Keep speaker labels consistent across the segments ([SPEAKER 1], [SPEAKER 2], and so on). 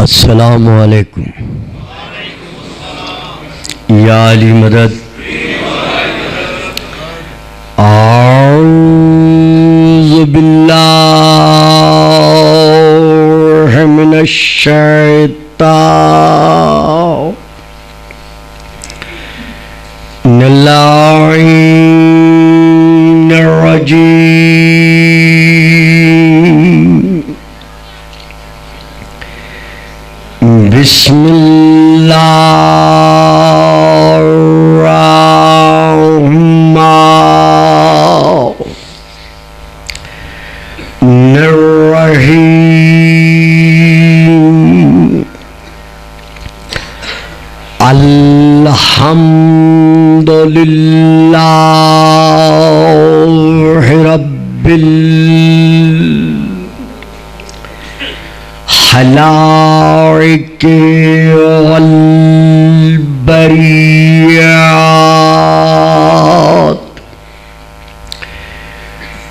[SPEAKER 1] السلام علیکم یا علی مدد اعوذ باللہ من الشیطان اللعین الرجیم بسم اللہ الرحمن الرحیم الحمد للہ رب الخلائق والبریات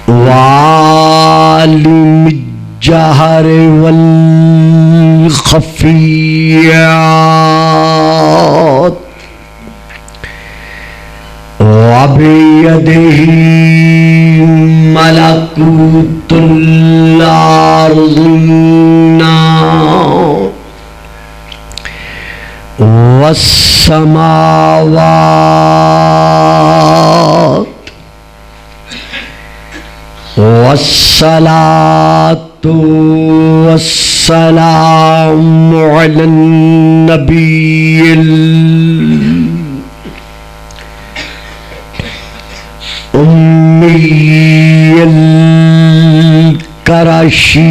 [SPEAKER 1] وعالم الجہر والخفیات وبیدہ ملکوت الارض والسماوات والصلاة والسلام على النبي الأمي القرشي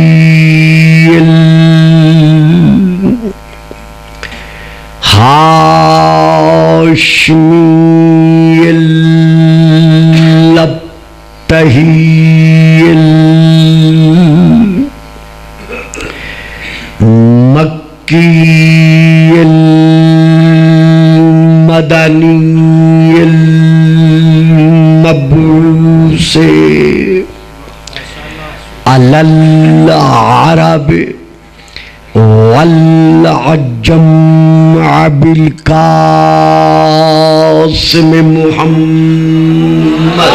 [SPEAKER 1] الهاشمي اللبتهي المكي المدني المبعوث على العرب والعجم بالقاسم محمد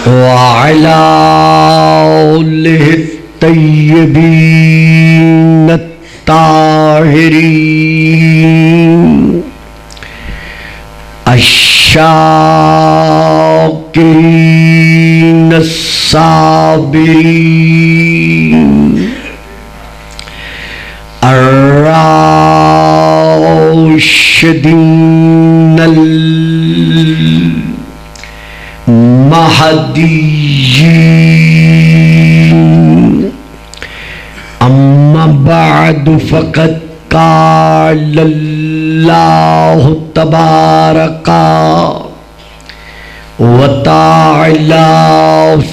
[SPEAKER 1] وعلى آله الطيبين الطاهرين الشاكرين الصابرين الراشدين المهديين أما بعد فقد قال الله تبارك وتعالى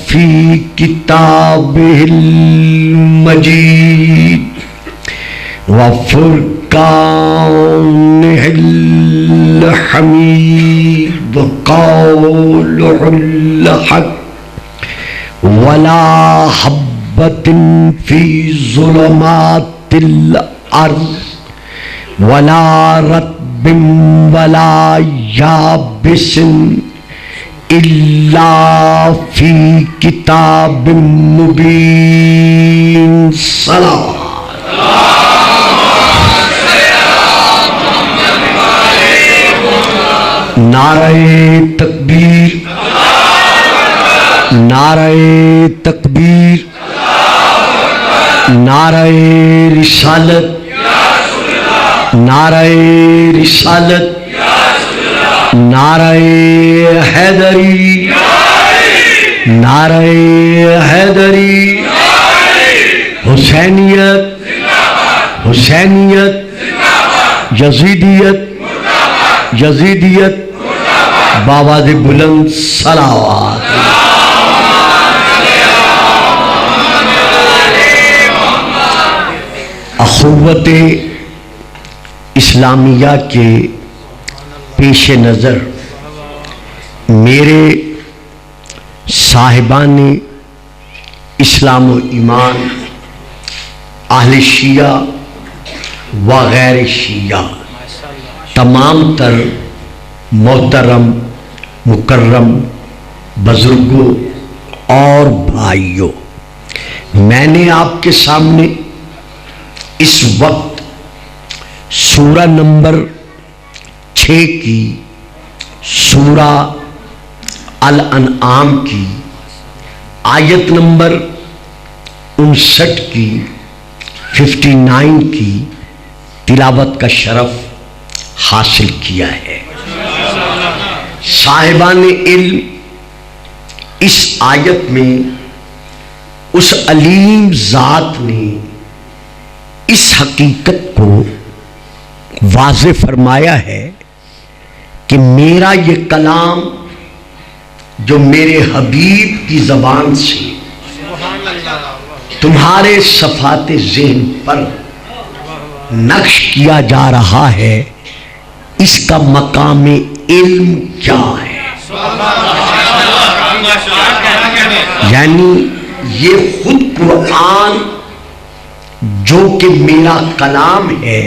[SPEAKER 1] في كتابه المجيد وفرقانه الحميد قوله الحق ولا حبة في ظلمات الأرض ولا رطب ولا يابس إلا في كتاب مبين صلاة نعرہ تکبیر نعرہ تکبیر نعرہ رسالت نعرہ رسالت نعرہ حیدری نعرہ حیدری حسینیت حسینیت یزیدیت یزیدیت بآواز بلند صلوات اخوت اسلامیہ کے پیش نظر میرے صاحبان اسلام و ایمان، اہل شیعہ و غیر شیعہ، تمام تر محترم مکرم بزرگوں اور بھائیوں، میں نے آپ کے سامنے اس وقت سورہ نمبر 6 کی، سورہ الانعام کی آیت نمبر 59 کی 59 کی تلاوت کا شرف حاصل کیا ہے۔ صاحبان علم اس آیت میں اس علیم ذات نے اس حقیقت کو واضح فرمایا ہے کہ میرا یہ کلام جو میرے حبیب کی زبان سے تمہارے صفات ذہن پر نقش کیا جا رہا ہے، اس کا مقام علم کیا ہے؟ یعنی یہ خود قرآن جو کہ میرا کلام ہے،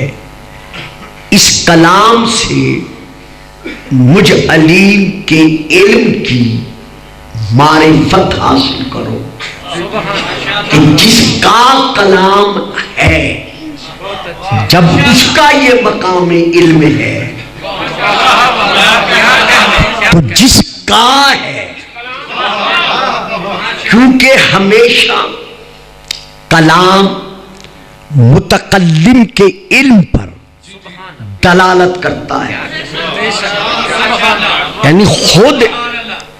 [SPEAKER 1] اس کلام سے مجھ علیم کے علم کی معرفت حاصل کرو کہ جس کا کلام ہے، جب اس کا یہ مقام علم ہے تو جس کا ہے، کیونکہ ہمیشہ کلام متکلم کے علم پر دلالت کرتا ہے، یعنی خود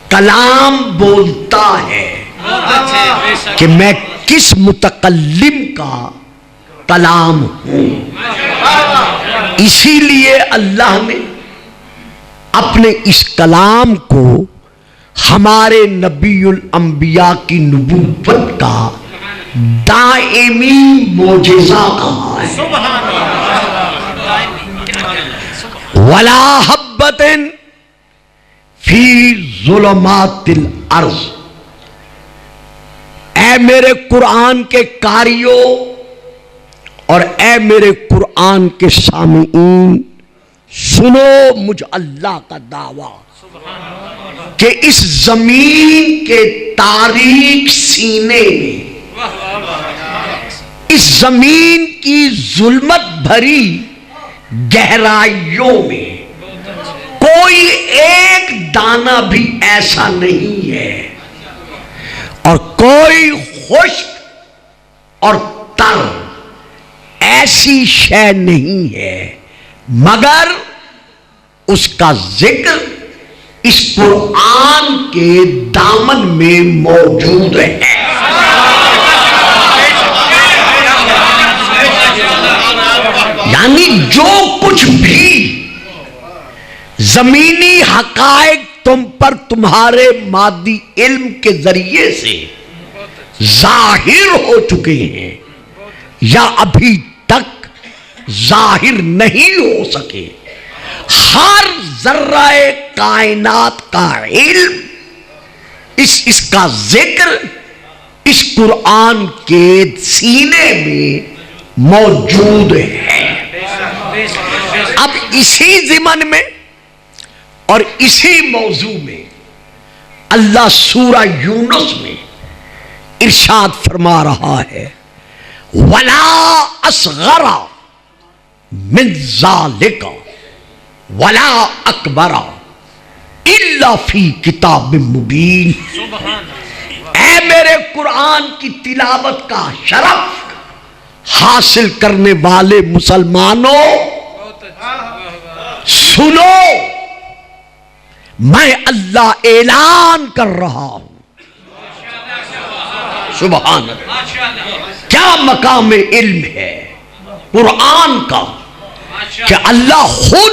[SPEAKER 1] کلام بولتا ہے کہ میں کس متکلم کا کلام ہوں۔ اسی لیے اللہ نے اپنے اس کلام کو ہمارے نبی الانبیاء کی نبوت کا دائمی معجزہ کہا ہے۔ وَلَا حَبَّةٍ فِي ظُلُمَاتِ الْأَرْضِ، اے میرے قرآن کے قاریوں اور اے میرے قرآن کے سامعین، سنو مجھ اللہ کا دعویٰ کہ اس زمین کے تاریک سینے میں، اس زمین کی ظلمت بھری گہرائیوں میں کوئی ایک دانہ بھی ایسا نہیں ہے اور کوئی خشک اور تر ایسی شے نہیں ہے مگر اس کا ذکر اس قرآن کے دامن میں موجود ہے۔ یعنی جو کچھ بھی زمینی حقائق تم پر تمہارے مادی علم کے ذریعے سے ظاہر ہو چکے ہیں یا ابھی تک ظاہر نہیں ہو سکے، ہر ذرہ کائنات کا علم، اس کا ذکر اس قرآن کے سینے میں موجود ہے۔ اب اسی ضمن میں اور اسی موضوع میں اللہ سورہ یونس میں ارشاد فرما رہا ہے، وَلَا أَصْغَرَ مِنْ ذَلِكَ وَلَا أَكْبَرَ إِلَّا فِي كِتَابٍ مُبِينٍ۔ اے میرے قرآن کی تلاوت کا شرف حاصل کرنے والے مسلمانوں، سنو، میں اللہ اعلان کر رہا ہوں، سبحان اللہ، کیا مقام علم ہے قرآن کا کہ اللہ خود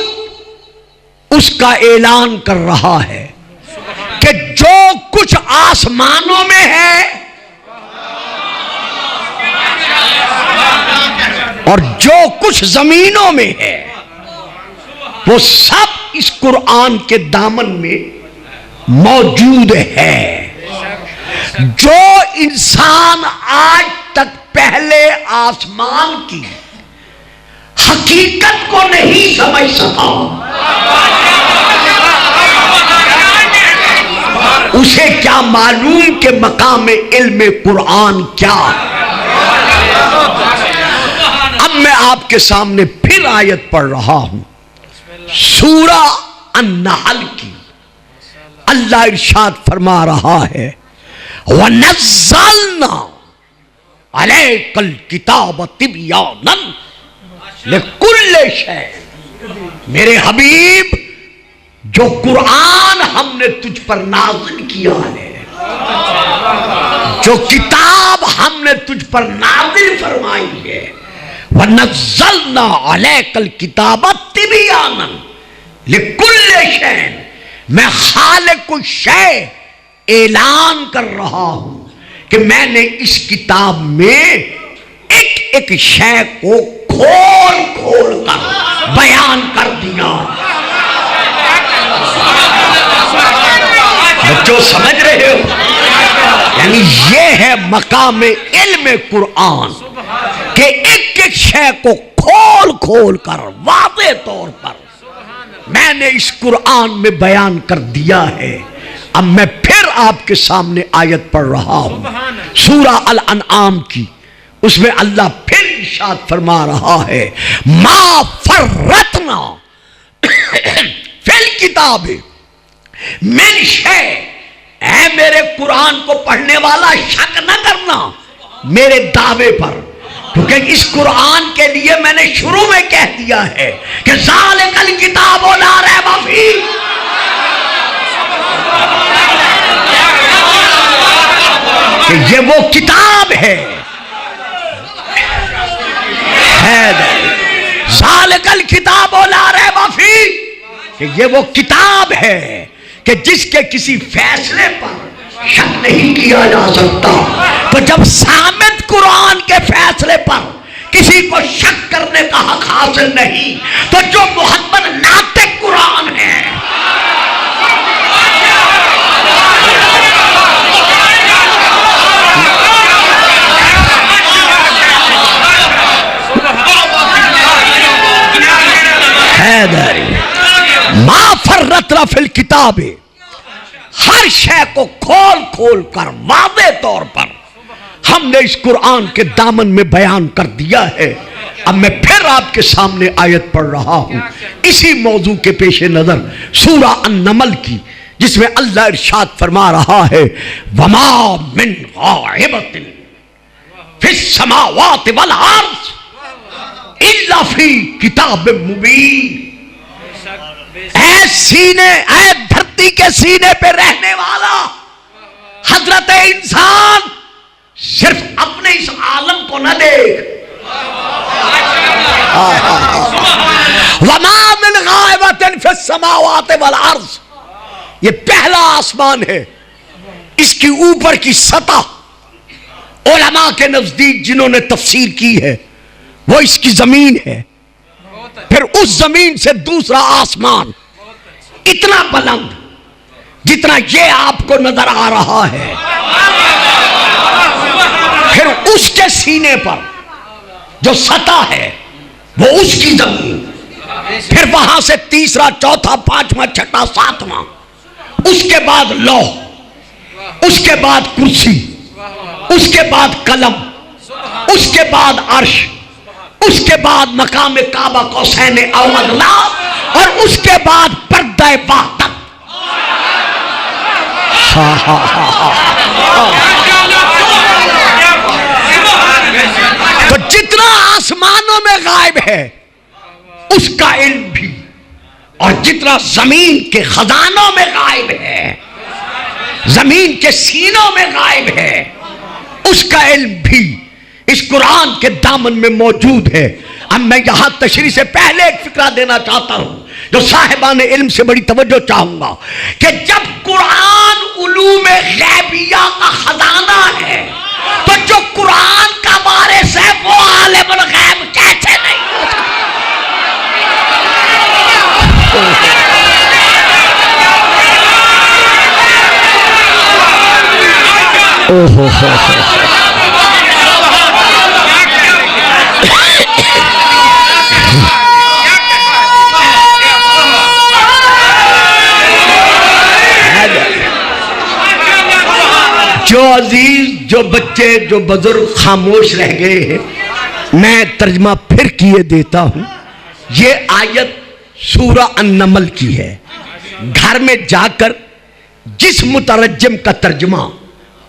[SPEAKER 1] اس کا اعلان کر رہا ہے کہ جو کچھ آسمانوں میں ہے اور جو کچھ زمینوں میں ہے وہ سب اس قرآن کے دامن میں موجود ہے۔ جو انسان آج تک پہلے آسمان کی حقیقت کو نہیں سمجھ سکا، اسے کیا معلوم کہ مقام علم قرآن کیا ہے؟ اب میں آپ کے سامنے پھر آیت پڑھ رہا ہوں، سورہ النحل کی۔ اللہ ارشاد فرما رہا ہے وَنَزَّلْنَا عَلَيْكَ الْكِتَابَ تِبْيَانًا لِكُلِّ شَيْءٍ۔ میرے حبیب، جو قرآن ہم نے تجھ پر نازل کیا ہے، جو کتاب ہم نے تجھ پر نازل فرمائی ہے، وَنَزَّلْنَا عَلَيْكَ الْكِتَابَ تِبْيَانًا لِكُلِّ شَيْءٍ۔ میں خالق الشیء اعلان کر رہا ہوں کہ میں نے اس کتاب میں ایک ایک شے کو کھول کھول کر بیان کر دیا۔ بچوں سمجھ رہے ہو؟ یعنی یہ ہے مقام علم قرآن کہ ایک ایک شے کو کھول کھول کر واضح طور پر میں نے اس قرآن میں بیان کر دیا ہے۔ اب میں پھر آپ کے سامنے آیت پڑھ رہا ہوں سورہ الانعام کی، اس میں اللہ پھر ارشاد فرما رہا ہے ما فرطنا فی الکتاب من شیء۔ اے میرے قرآن کو پڑھنے والا شک نہ کرنا میرے دعوے پر، کیونکہ اس قرآن کے لیے میں نے شروع میں کہہ دیا ہے کہ ذالک الکتاب لا ریب فیہ۔ کہ یہ وہ کتاب ہے، ذالک الکتاب لا ریب فیہ، کہ یہ وہ کتاب ہے کہ جس کے کسی فیصلے پر شک نہیں کیا جا سکتا۔ تو جب صامت قرآن کے فیصلے پر کسی کو شک کرنے کا حق حاصل نہیں، تو جو محمد ناطق قرآن ہے، ما فرطنا فی الکتاب، ہر شے کو کھول کھول کر واضح طور پر ہم نے اس قرآن کے دامن میں بیان کر دیا ہے۔ اب میں پھر آپ کے سامنے آیت پڑھ رہا ہوں اسی موضوع کے پیش نظر سورہ النمل کی، جس میں اللہ ارشاد فرما رہا ہے وما من غائبۃ فی السماوات والارض الا فی کتاب مبین۔ اے سینے، اے دھرتی کے سینے پہ رہنے والا حضرت انسان، صرف اپنے اس عالم کو نہ دیکھ، وما من غائبۃ فی السماوات والارض، یہ پہلا آسمان ہے، اس کی اوپر کی سطح علماء کے نزدیک جنہوں نے تفسیر کی ہے وہ اس کی زمین ہے، پھر اس زمین سے دوسرا آسمان اتنا بلند جتنا یہ آپ کو نظر آ رہا ہے، پھر اس کے سینے پر جو سطح ہے وہ اس کی زمین، پھر وہاں سے تیسرا، چوتھا، پانچواں، چھٹا، ساتواں، اس کے بعد لوح، اس کے بعد کرسی، اس کے بعد قلم، اس کے بعد عرش، اس کے بعد مقام کعبہ قوسین او ادنی، اور اس کے بعد پردہ وحدت۔ تو جتنا آسمانوں میں غائب ہے اس کا علم بھی، اور جتنا زمین کے خزانوں میں غائب ہے، زمین کے سینوں میں غائب ہے، اس کا علم بھی اس قرآن کے دامن میں موجود ہے۔ اب میں یہاں تشریح سے پہلے ایک فکرہ دینا چاہتا ہوں جو صاحبان علم سے بڑی توجہ چاہوں گا کہ جب قرآن علوم غیبیہ کا خزانہ ہے تو جو قرآن کا وارث ہے وہ عالم الغیب کیسے نہیں ہو اوہو جو عزیز، جو بچے، جو بزرگ خاموش رہ گئے ہیں، میں ترجمہ پھر کیے دیتا ہوں۔ یہ آیت سورہ النمل کی ہے۔ گھر میں جا کر جس مترجم کا ترجمہ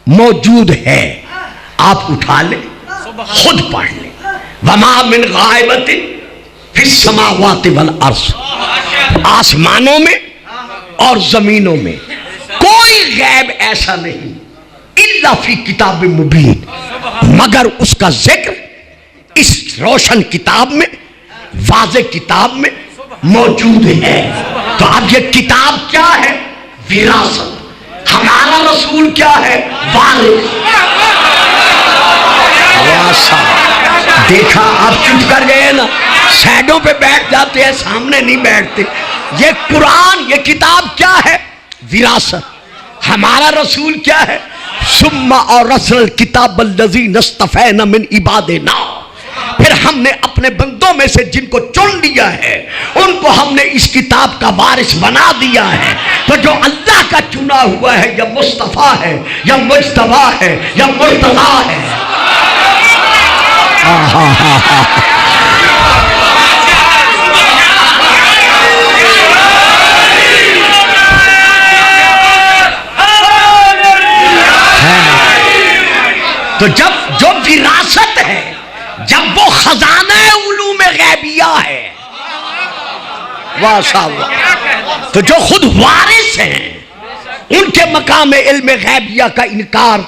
[SPEAKER 1] موجود ہے آپ اٹھا لیں، خود پڑھ لیں۔ وَمَا مِنْ غَائِبَةٍ فِي السَّمَاوَاتِ وَالْأَرْضِ، آسمانوں میں اور زمینوں میں کوئی غیب ایسا نہیں الا فی کتاب مبین، مگر اس کا ذکر اس روشن کتاب میں، واضح کتاب میں موجود ہے۔ تو اب یہ کتاب کیا ہے؟ وراثت۔ ہمارا رسول کیا ہے؟ وارث۔ دیکھا، آپ چپ کر گئے نا، سائڈوں پہ بیٹھ جاتے ہیں، سامنے نہیں بیٹھتے۔ یہ قرآن، یہ کتاب کیا ہے؟ وراثت۔ ہمارا رسول کیا ہے؟ ثم اورثنا الکتاب الذین اصطفینا من عبادنا، پھر ہم نے اپنے بندوں میں سے جن کو چن لیا ہے ان کو ہم نے اس کتاب کا وارث بنا دیا ہے۔ تو جو اللہ کا چنا ہوا ہے، یا مصطفیٰ ہے، یا مجتبیٰ ہے، یا مرتضیٰ ہے، تو جب جو وراثت ہے، جب وہ خزانہ علوم غیبیہ ہے، تو جو خود وارث ہیں ان کے مقام علم غیبیہ کا انکار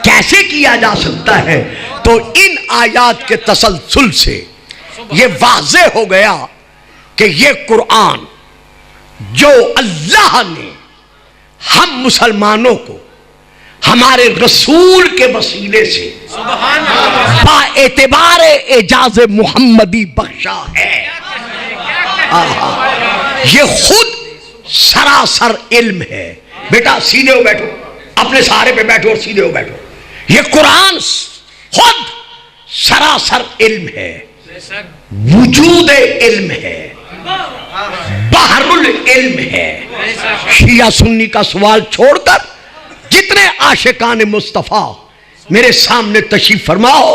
[SPEAKER 1] کیسے کیا جا سکتا ہے؟ تو ان آیات کے تسلسل سے یہ واضح ہو گیا کہ یہ قرآن جو اللہ نے ہم مسلمانوں کو ہمارے رسول کے وسیلے سے با اعتبار اعجاز محمدی بخشا ہے، یہ خود سراسر علم ہے۔ بیٹا سیدھے ہو بیٹھو، اپنے سہارے پہ بیٹھو اور سیدھے ہو بیٹھو۔ یہ قرآن خود سراسر علم ہے، وجود علم ہے، بحر العلم ہے۔ شیعہ سنی کا سوال چھوڑ کر جتنے عاشقان مصطفیٰ میرے سامنے تشریف فرماؤ،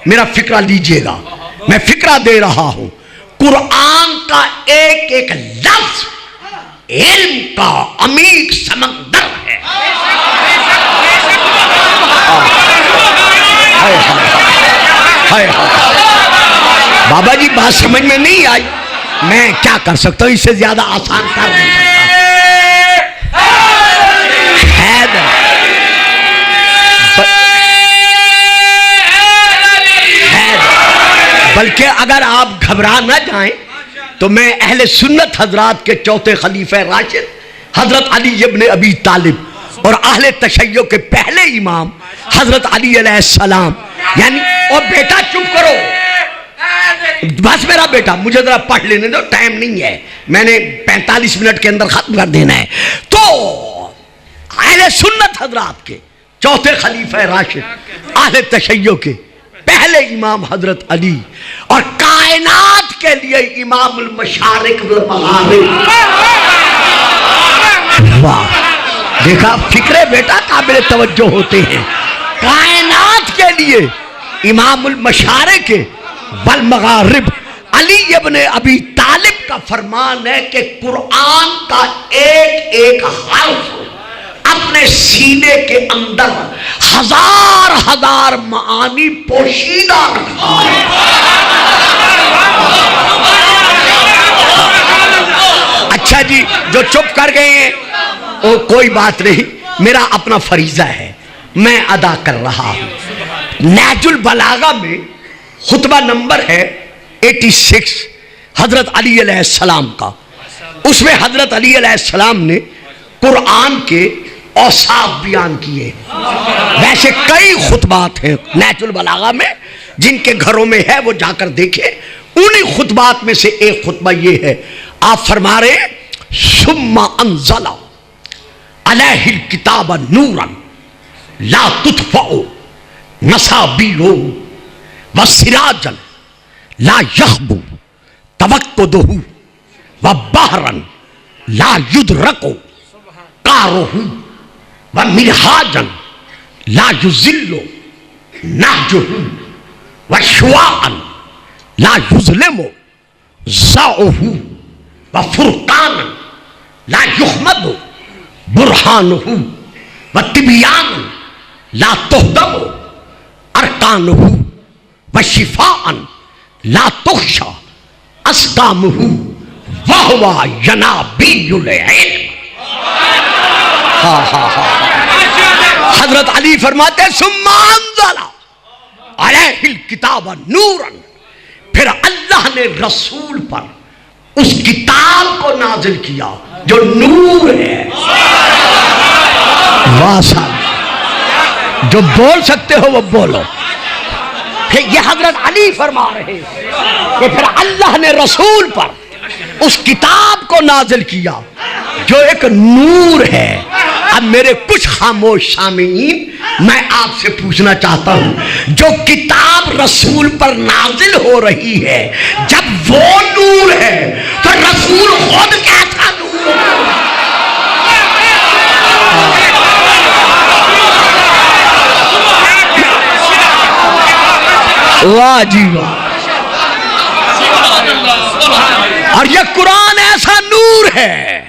[SPEAKER 1] میرا فکرہ لیجئے گا۔ میں فکرہ دے رہا ہوں، قرآن کا ایک ایک لفظ علم کا عمیق سمندر ہے۔ بابا جی بات سمجھ میں نہیں آئی، میں کیا کر سکتا ہوں، اس سے زیادہ آسان کر نہیں سکتا۔ بلکہ اگر آپ گھبرا نہ جائیں تو میں اہل سنت حضرات کے چوتھے خلیفہ راشد حضرت علی ابن ابی طالب اور اہل تشیع کے پہلے امام حضرت علی علیہ السلام، یعنی اور بیٹا چپ کرو، بس میرا بیٹا مجھے ذرا پڑھ لینے دو، ٹائم نہیں ہے، میں نے 45 منٹ کے اندر ختم کر دینا ہے۔ تو اہل سنت حضرات کے چوتھے خلیفہ راشد اہل تشیع کے پہلے امام حضرت علی اور کائنات کے لیے امام المشارق والمغارب۔ واہ، دیکھا فکرے بیٹا قابل توجہ ہوتے ہیں۔ کائنات کے لیے امام المشارق والمغارب علی ابن ابی طالب کا فرمان ہے کہ قرآن کا ایک ایک حرف اپنے سینے کے اندر ہزار ہزار معانی پوشیدہ رکھا ہے۔ اچھا جی، جو چپ کر گئے ہیں وہ کوئی بات نہیں، میرا اپنا فریضہ ہے، میں ادا کر رہا ہوں۔ نہج البلاغہ میں خطبہ نمبر ہے 86 حضرت علی علیہ السلام کا، اس میں حضرت علی علیہ السلام نے قرآن کے اوصاف بیان کیے۔ ویسے کئی خطبات ہیں نہج البلاغہ میں، جن کے گھروں میں ہے وہ جا کر دیکھیں۔ انہی خطبات میں سے ایک خطبہ یہ ہے، آپ فرما رہے ہیں ثم انزل علیہ الکتاب نورا لا تطفأ مصابیح وسراجا لا یخبو توقدہ وبحرا لا یدرک قعرہ ومنہاجا لا یضل نہجہ وشواعا لا یظلم ضاؤہ وفرقانا لا یحمد برہانہ وتبیانا لا تہدم ارکانہ وشفاء لا تخشى اسقامہ وہو ینابیع العلم۔ حضرت علی فرماتے ہیں ثم انزل علیہ الکتاب نورا، پھر اللہ نے رسول پر اس کتاب کو نازل کیا جو نور ہے۔ واہ صاحب، جو بول سکتے ہو وہ بولو۔ یہ حضرت علی فرما رہے ہیں کہ پھر اللہ نے رسول پر اس کتاب کو نازل کیا جو ایک نور ہے۔ اب میرے کچھ خاموش سامعین، میں آپ سے پوچھنا چاہتا ہوں، جو کتاب رسول پر نازل ہو رہی ہے جب وہ نور ہے تو رسول خود کیسا نور ہے؟ واہ جی واہ۔ اور یہ قرآن ایسا نور ہے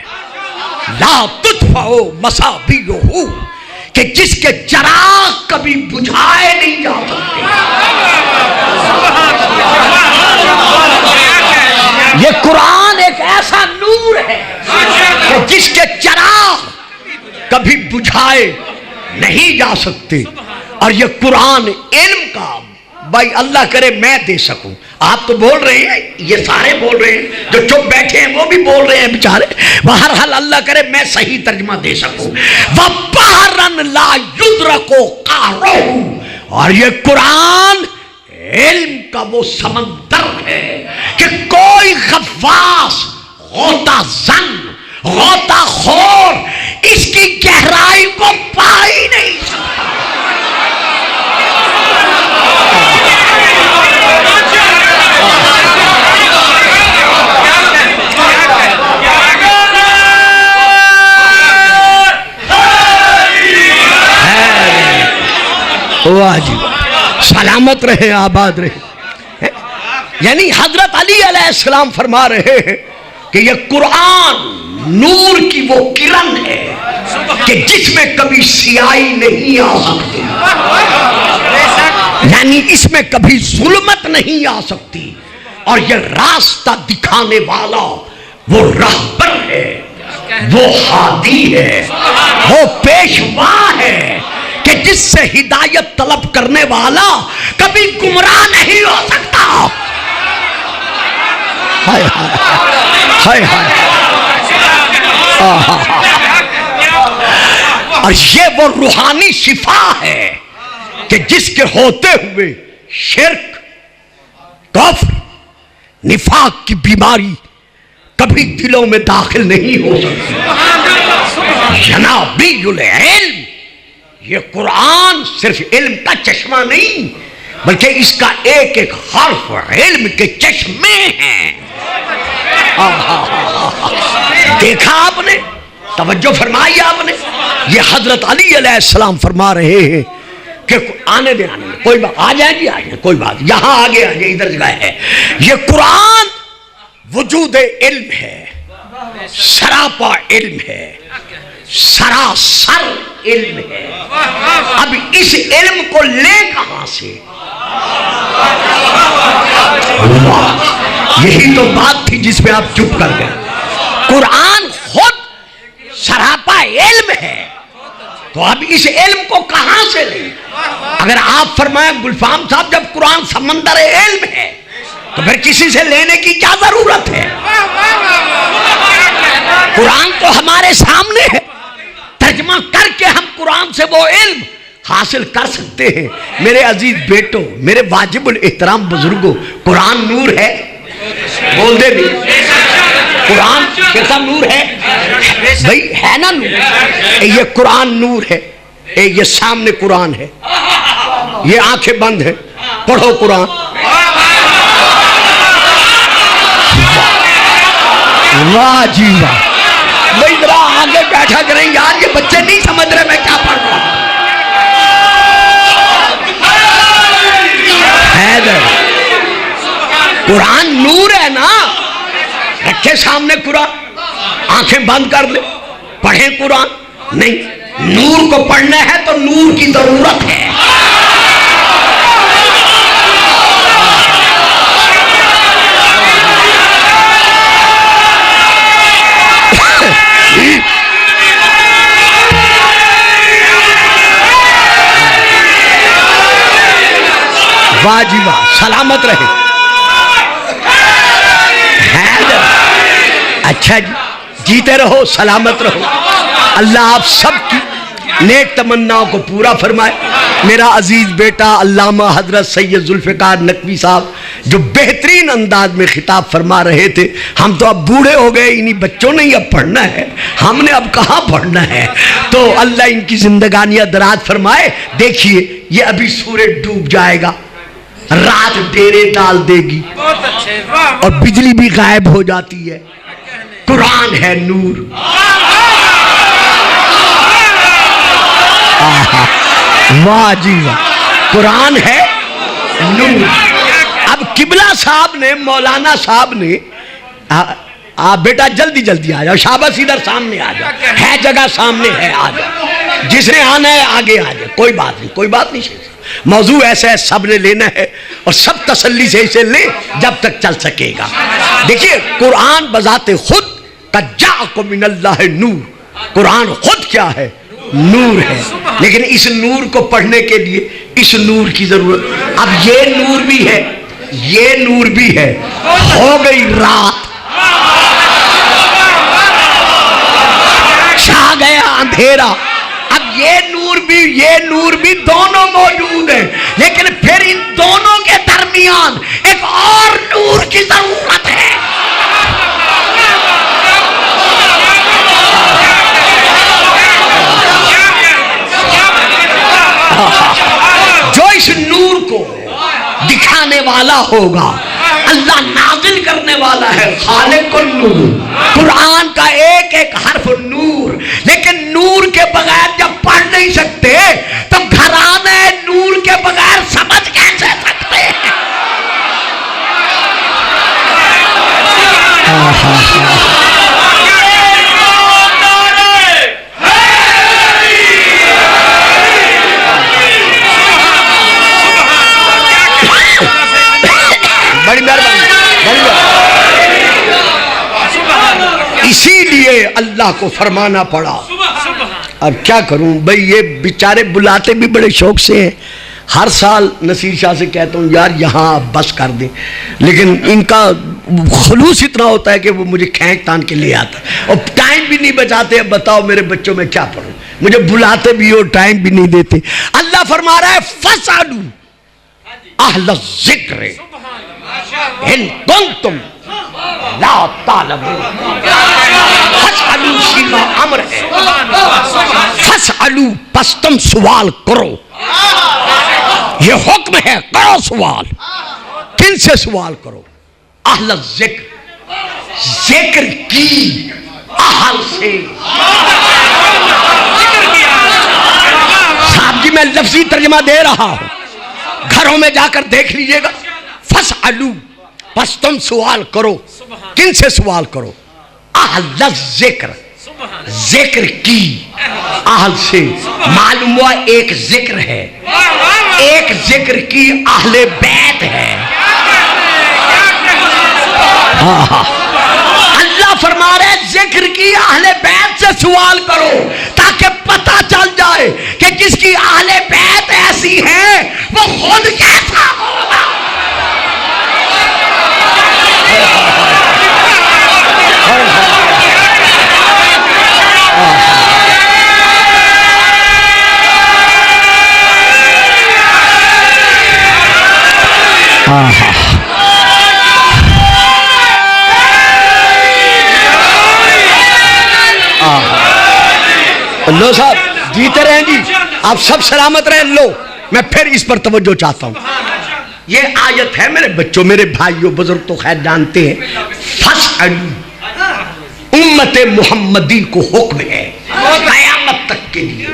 [SPEAKER 1] لا تطفأ مصابیح، کہ جس کے چراغ کبھی بجھائے نہیں جا سکتے۔ یہ قرآن ایک ایسا نور ہے کہ جس کے چراغ کبھی بجھائے نہیں جا سکتے۔ اور یہ قرآن علم کا، بھائی اللہ کرے میں دے سکوں، آپ تو بول رہے ہیں، یہ سارے بول رہے ہیں، جو چپ بیٹھے ہیں وہ بھی بول رہے ہیں بیچارے، بہرحال اللہ کرے میں صحیح ترجمہ دے سکوں۔ وَبَحْرًا لَا يُدْرَكُ قَعْرُهُ، اور یہ قرآن علم کا وہ سمندر ہے کہ کوئی غواص، غوطہ زن، غوطہ خور اس کی گہرائی کو پا ہی نہیں سکتا۔ واہ جی، سلامت رہے، آباد رہے۔ یعنی حضرت علی علیہ السلام فرما رہے ہیں کہ یہ قرآن نور کی وہ کرن ہے کہ جس میں کبھی سیاہی نہیں آ سکتی، یعنی اس میں کبھی ظلمت نہیں آ سکتی۔ اور یہ راستہ دکھانے والا وہ رہبر ہے، وہ ہادی ہے، وہ پیشوا ہے کہ جس سے ہدایت طلب کرنے والا کبھی گمراہ نہیں ہو سکتا۔ ہائے ہائے ہائے، اور یہ وہ روحانی شفا ہے کہ جس کے ہوتے ہوئے شرک، کفر، نفاق کی بیماری کبھی دلوں میں داخل نہیں ہو سکتی۔ ینابیع العلم، یہ قرآن صرف علم کا چشمہ نہیں بلکہ اس کا ایک ایک حرف علم کے چشمے ہیں۔ دیکھا آپ نے، توجہ فرمائی آپ نے، یہ حضرت علی علیہ السلام فرما رہے ہیں کہ آنے دیں، کوئی بات، آ جائیں جی، آ جائیں، کوئی بات، یہاں آگے آگے ادھر جگہ ہے۔ یہ قرآن وجود علم ہے، سراپا علم ہے، سراسر علم ہے۔ اب اس علم کو لے کہاں سے؟ یہی تو بات تھی جس پہ آپ چپ کر گئے۔ قرآن خود سراپا علم ہے، تو اب اس علم کو کہاں سے لیں؟ اگر آپ فرمائیں گلفام صاحب جب قرآن سمندر علم ہے تو پھر کسی سے لینے کی کیا ضرورت ہے؟ قرآن تو ہمارے سامنے ہے، ترجمہ کر کے ہم قرآن سے وہ علم حاصل کر سکتے ہیں۔ میرے عزیز بیٹوں، میرے واجب الاحترام بزرگوں، قرآن نور ہے، بول دے بھی، قرآن کیسا نور ہے بھائی؟ ہے نا نور؟ یہ قرآن نور ہے، یہ سامنے قرآن ہے، یہ آنکھیں بند ہیں، پڑھو قرآن. واہ جی واہ. بھائی ذرا آگے بیٹھا کریں یار، یہ بچے نہیں سمجھ رہے میں کیا پڑھ رہا ہوں. حیدر قرآن نور ہے نا، رکھے سامنے قرآن، آنکھیں بند کر لے، پڑھیں قرآن. نہیں، نور کو پڑھنا ہے تو نور کی ضرورت ہے. واہ جی واہ، سلامت رہے. اچھا جی، جیتے رہو، سلامت رہو. اللہ آپ سب کی نیک تمناؤں کو پورا فرمائے. میرا عزیز بیٹا علامہ حضرت سید ذوالفقار نقوی صاحب جو بہترین انداز میں خطاب فرما رہے تھے. ہم تو اب بوڑھے ہو گئے، انہی بچوں نے اب پڑھنا ہے، ہم نے اب کہاں پڑھنا ہے. تو اللہ ان کی زندگانیاں دراز فرمائے. دیکھیے یہ ابھی سورج ڈوب جائے گا، رات ڈیرے ڈال دے گی اور بجلی بھی غائب ہو جاتی ہے. قرآن ہے نور. واہ جی واہ، قرآن ہے نور. اب قبلہ صاحب نے، مولانا صاحب نے، بیٹا جلدی جلدی آ جاؤ، شاباش ادھر سامنے آ جاؤ، ہے جگہ سامنے ہے، آ جاؤ. جس نے آنا ہے آگے آ جائے، کوئی بات نہیں، کوئی بات نہیں. موضوع ایسا ہے، سب نے لینا ہے اور سب تسلی سے اسے لے جب تک چل سکے گا. دیکھیے قرآن بذات خود قد جاءکم من اللہ نور، قرآن خود کیا ہے؟ نور ہے. لیکن اس نور کو پڑھنے کے لیے اس نور کی ضرورت. اب یہ نور بھی ہے، یہ نور بھی ہے. ہو گئی رات، چھا گیا اندھیرا. اب یہ نور بھی دونوں موجود ہیں، لیکن پھر ان دونوں کے درمیان ایک اور نور کی ضرورت ہے. جو اس نور کو دکھانے والا ہوگا، اللہ نازل کرنے والا ہے، خالق النور. قرآن کا ایک ایک حرف نور. لیکن نور کے بغیر جب پڑھ نہیں سکتے تو گھرانے نور کے بغیر سمجھ کیسے سکتے ہیں؟ بڑی مہربانی. اسی لیے اللہ کو فرمانا پڑا. اب کیا کروں بھئی، یہ بیچارے بلاتے بھی بڑے شوق سے ہیں. ہر سال نصیر شاہ سے کہتا ہوں یار یہاں بس کر دیں، لیکن ان کا خلوص اتنا ہوتا ہے کہ وہ مجھے کھینچ تان کے لے آتا اور ٹائم بھی نہیں بچاتے. اب بتاؤ میرے بچوں میں کیا پڑھوں، مجھے بلاتے بھی ہو ٹائم بھی نہیں دیتے. اللہ فرما رہا ہے فَاسْأَلُوا اہل الذکر ان کنتم لا تعلمون. فَاسْأَلُوا سیغہ امر ہے، فَاسْأَلُوا پس تم سوال کرو. یہ حکم ہے، کرو سوال. کن سے سوال کرو؟ اہل الذکر، ذکر کی اہل سے. صاحب جی میں لفظی ترجمہ دے رہا ہوں، گھروں میں جا کر دیکھ لیجئے گا. فَاسْأَلُوا پس تم سوال کرو. کن سے سوال کرو؟ اہل الذکر، ذکر کی اہل سے. معلوم ہوا ایک ذکر ہے، ایک ذکر کی اہل بیت ہے. اللہ فرما رہے ذکر کی اہل بیت سے سوال کرو تاکہ پتہ چل جائے کہ جس کی اہل بیت ایسی ہے وہ خود کیسا ہوگا. لو صاحب جیتے رہیں جی، آپ سب سلامت رہیں. لو میں پھر اس پر توجہ چاہتا ہوں. یہ آیت ہے میرے بچوں، میرے بھائیوں، بزرگ تو خیر جانتے ہیں. فَاسْأَلُوا، امت محمدی کو حکم ہے قیامت تک کے لیے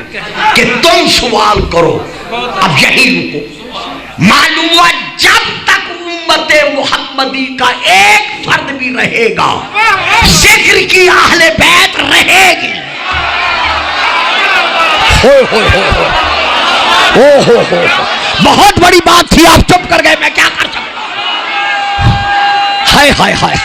[SPEAKER 1] کہ تم سوال کرو. اب یہی رکو. معلوم ہوا جب تک امت محمدی کا ایک فرد بھی رہے گا ذکر کی اہل بیت رہے گی. بہت بڑی بات تھی، آپ چپ کر گئے، میں کیا کر سکتا. ہائے ہائے ہائے.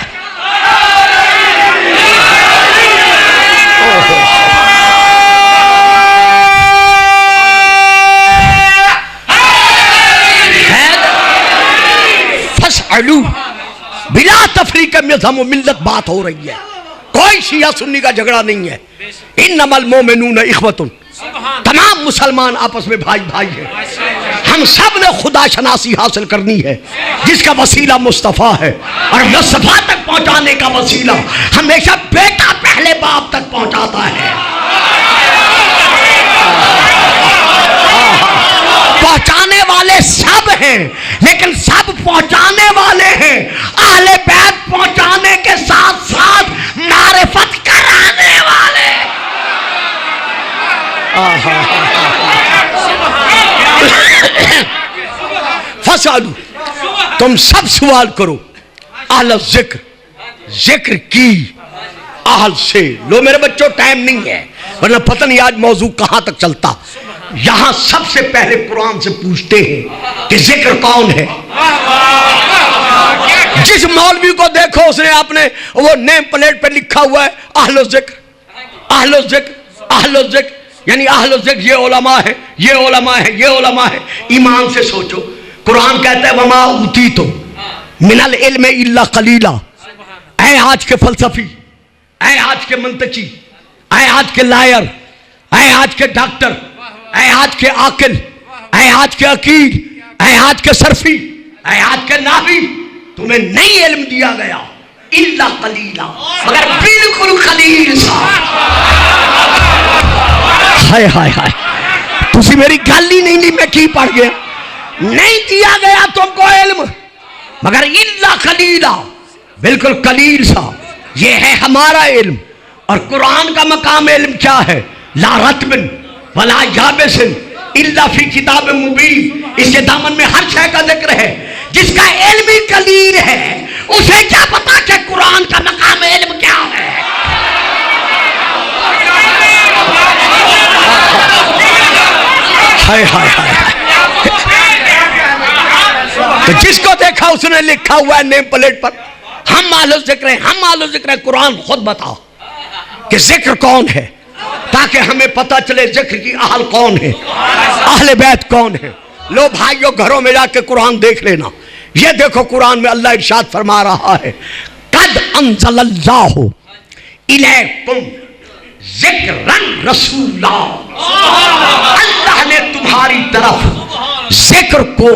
[SPEAKER 1] فَاسْأَلُوا بلا تفریق مذہب و ملت بات ہو رہی ہے. کوئی شیعہ سنی کا جھگڑا نہیں ہے. انما المومنون اخوۃ، تمام مسلمان آپس میں بھائی بھائی ہیں. ہم سب نے خدا شناسی حاصل کرنی ہے جس کا وسیلہ مصطفیٰ ہے، اور مصطفیٰ تک پہنچانے کا وسیلہ ہمیشہ بیٹا پہلے باپ تک پہنچاتا ہے. پہنچانے والے سب ہیں لیکن سب پہنچانے والے ہیں. اہل بیت پہنچانے کے ساتھ ساتھ معرفت کرانے والے. فسالو، تم سب سوال کرو اہل ذکر، ذکر کی اہل سے. لو میرے بچوں ٹائم نہیں ہے ورنہ پتہ نہیں آج موضوع کہاں تک چلتا. یہاں سب سے پہلے قرآن سے پوچھتے ہیں کہ ذکر کون ہے. جس مولوی کو دیکھو اس نے اپنے وہ نیم پلیٹ پہ لکھا ہوا ہے اہل ذکر، اہل ذکر، اہل ذکر، یعنی اہل ذکر یہ علماء ہے، یہ علماء ہے، یہ علماء ہے. ایمان سے سوچو، قرآن کہتا ہے وما اوتیتم من العلم الا قلیلا. اے آج کے فلسفی، اے آج کے منطقی، اے آج کے لائر، اے آج کے ڈاکٹر، اے آج کے عاقل، اے آج کے عقیل، اے آج کے صرفی، اے آج کے ناوی، تمہیں نہیں علم دیا گیا الا قلیلا، مگر بالکل قلیل سا. ہائے ہائے ہائے، تسی میری گل ہی نہیں لی، میں کی پڑھ گیا. نہیں دیا گیا تم کو علم مگر الا قلیلا، بالکل قلیل سا. یہ ہے ہمارا علم. اور قرآن کا مقام علم کیا ہے؟ لا رتب ولا یابس الا فی کتاب مبین. اس کے دامن میں ہر شے کا ذکر ہے. جس کا علم ہی قلیل ہے اسے کیا پتا کہ قرآن کا مقام علم کیا ہے. ہائے ہائے ہائے. تو جس کو دیکھا اس نے لکھا ہوا ہے نیم پلیٹ پر ہم اہل ذکر ہیں، ہم اہل ذکر ہیں. قرآن خود بتاؤ کہ ذکر کون ہے تاکہ ہمیں پتہ چلے ذکر کی اہل کون ہے، اہل بیت کون ہے. لو بھائیو گھروں میں جا کے قرآن دیکھ لینا. یہ دیکھو قرآن میں اللہ ارشاد فرما رہا ہے قد انزل اللہ الیکم ذکرا رسولا. اللہ نے تمہاری طرف ذکر کو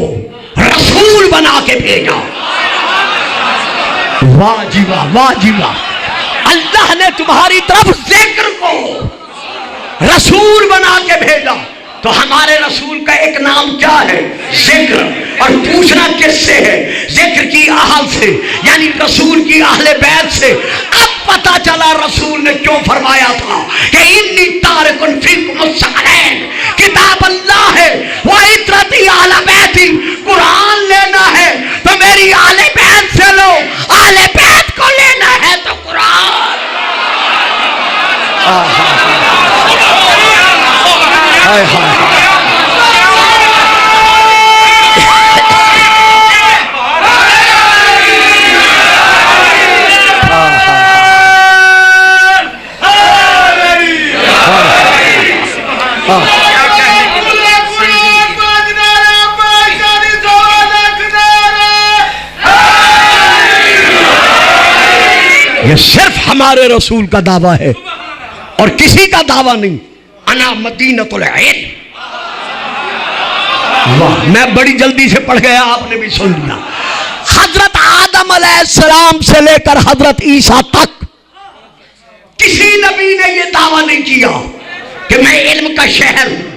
[SPEAKER 1] رسول بنا کے بھیجا. واہ جی واہ، واہ جی واہ. اللہ نے تمہاری طرف ذکر کو رسول بنا کے بھیجا. تو ہمارے رسول کا ایک نام کیا ہے؟ ذکر. اور پوچھنا کس سے ہے؟ ذکر کی اہل سے، یعنی رسول کی اہل بیت سے. اب پتا چلا رسول نے کیوں فرمایا تھا کہ انی تارک فیکم الثقلین. کتاب اللہ ہے وہ عطرتی اہل بیتی. قرآن لینا ہے تو میری اہل بیت سے لو، اہل بیت کو لینا ہے تو قرآن. ہائے ہائے یہ صرف ہمارے رسول کا دعویٰ ہے اور کسی کا دعویٰ نہیں. انا مدینۃ العلم. میں بڑی جلدی سے پڑھ گیا، آپ نے بھی سن لیا. حضرت آدم علیہ السلام سے لے کر حضرت عیسیٰ تک کسی نبی نے یہ دعویٰ نہیں کیا کہ میں علم کا شہر ہوں.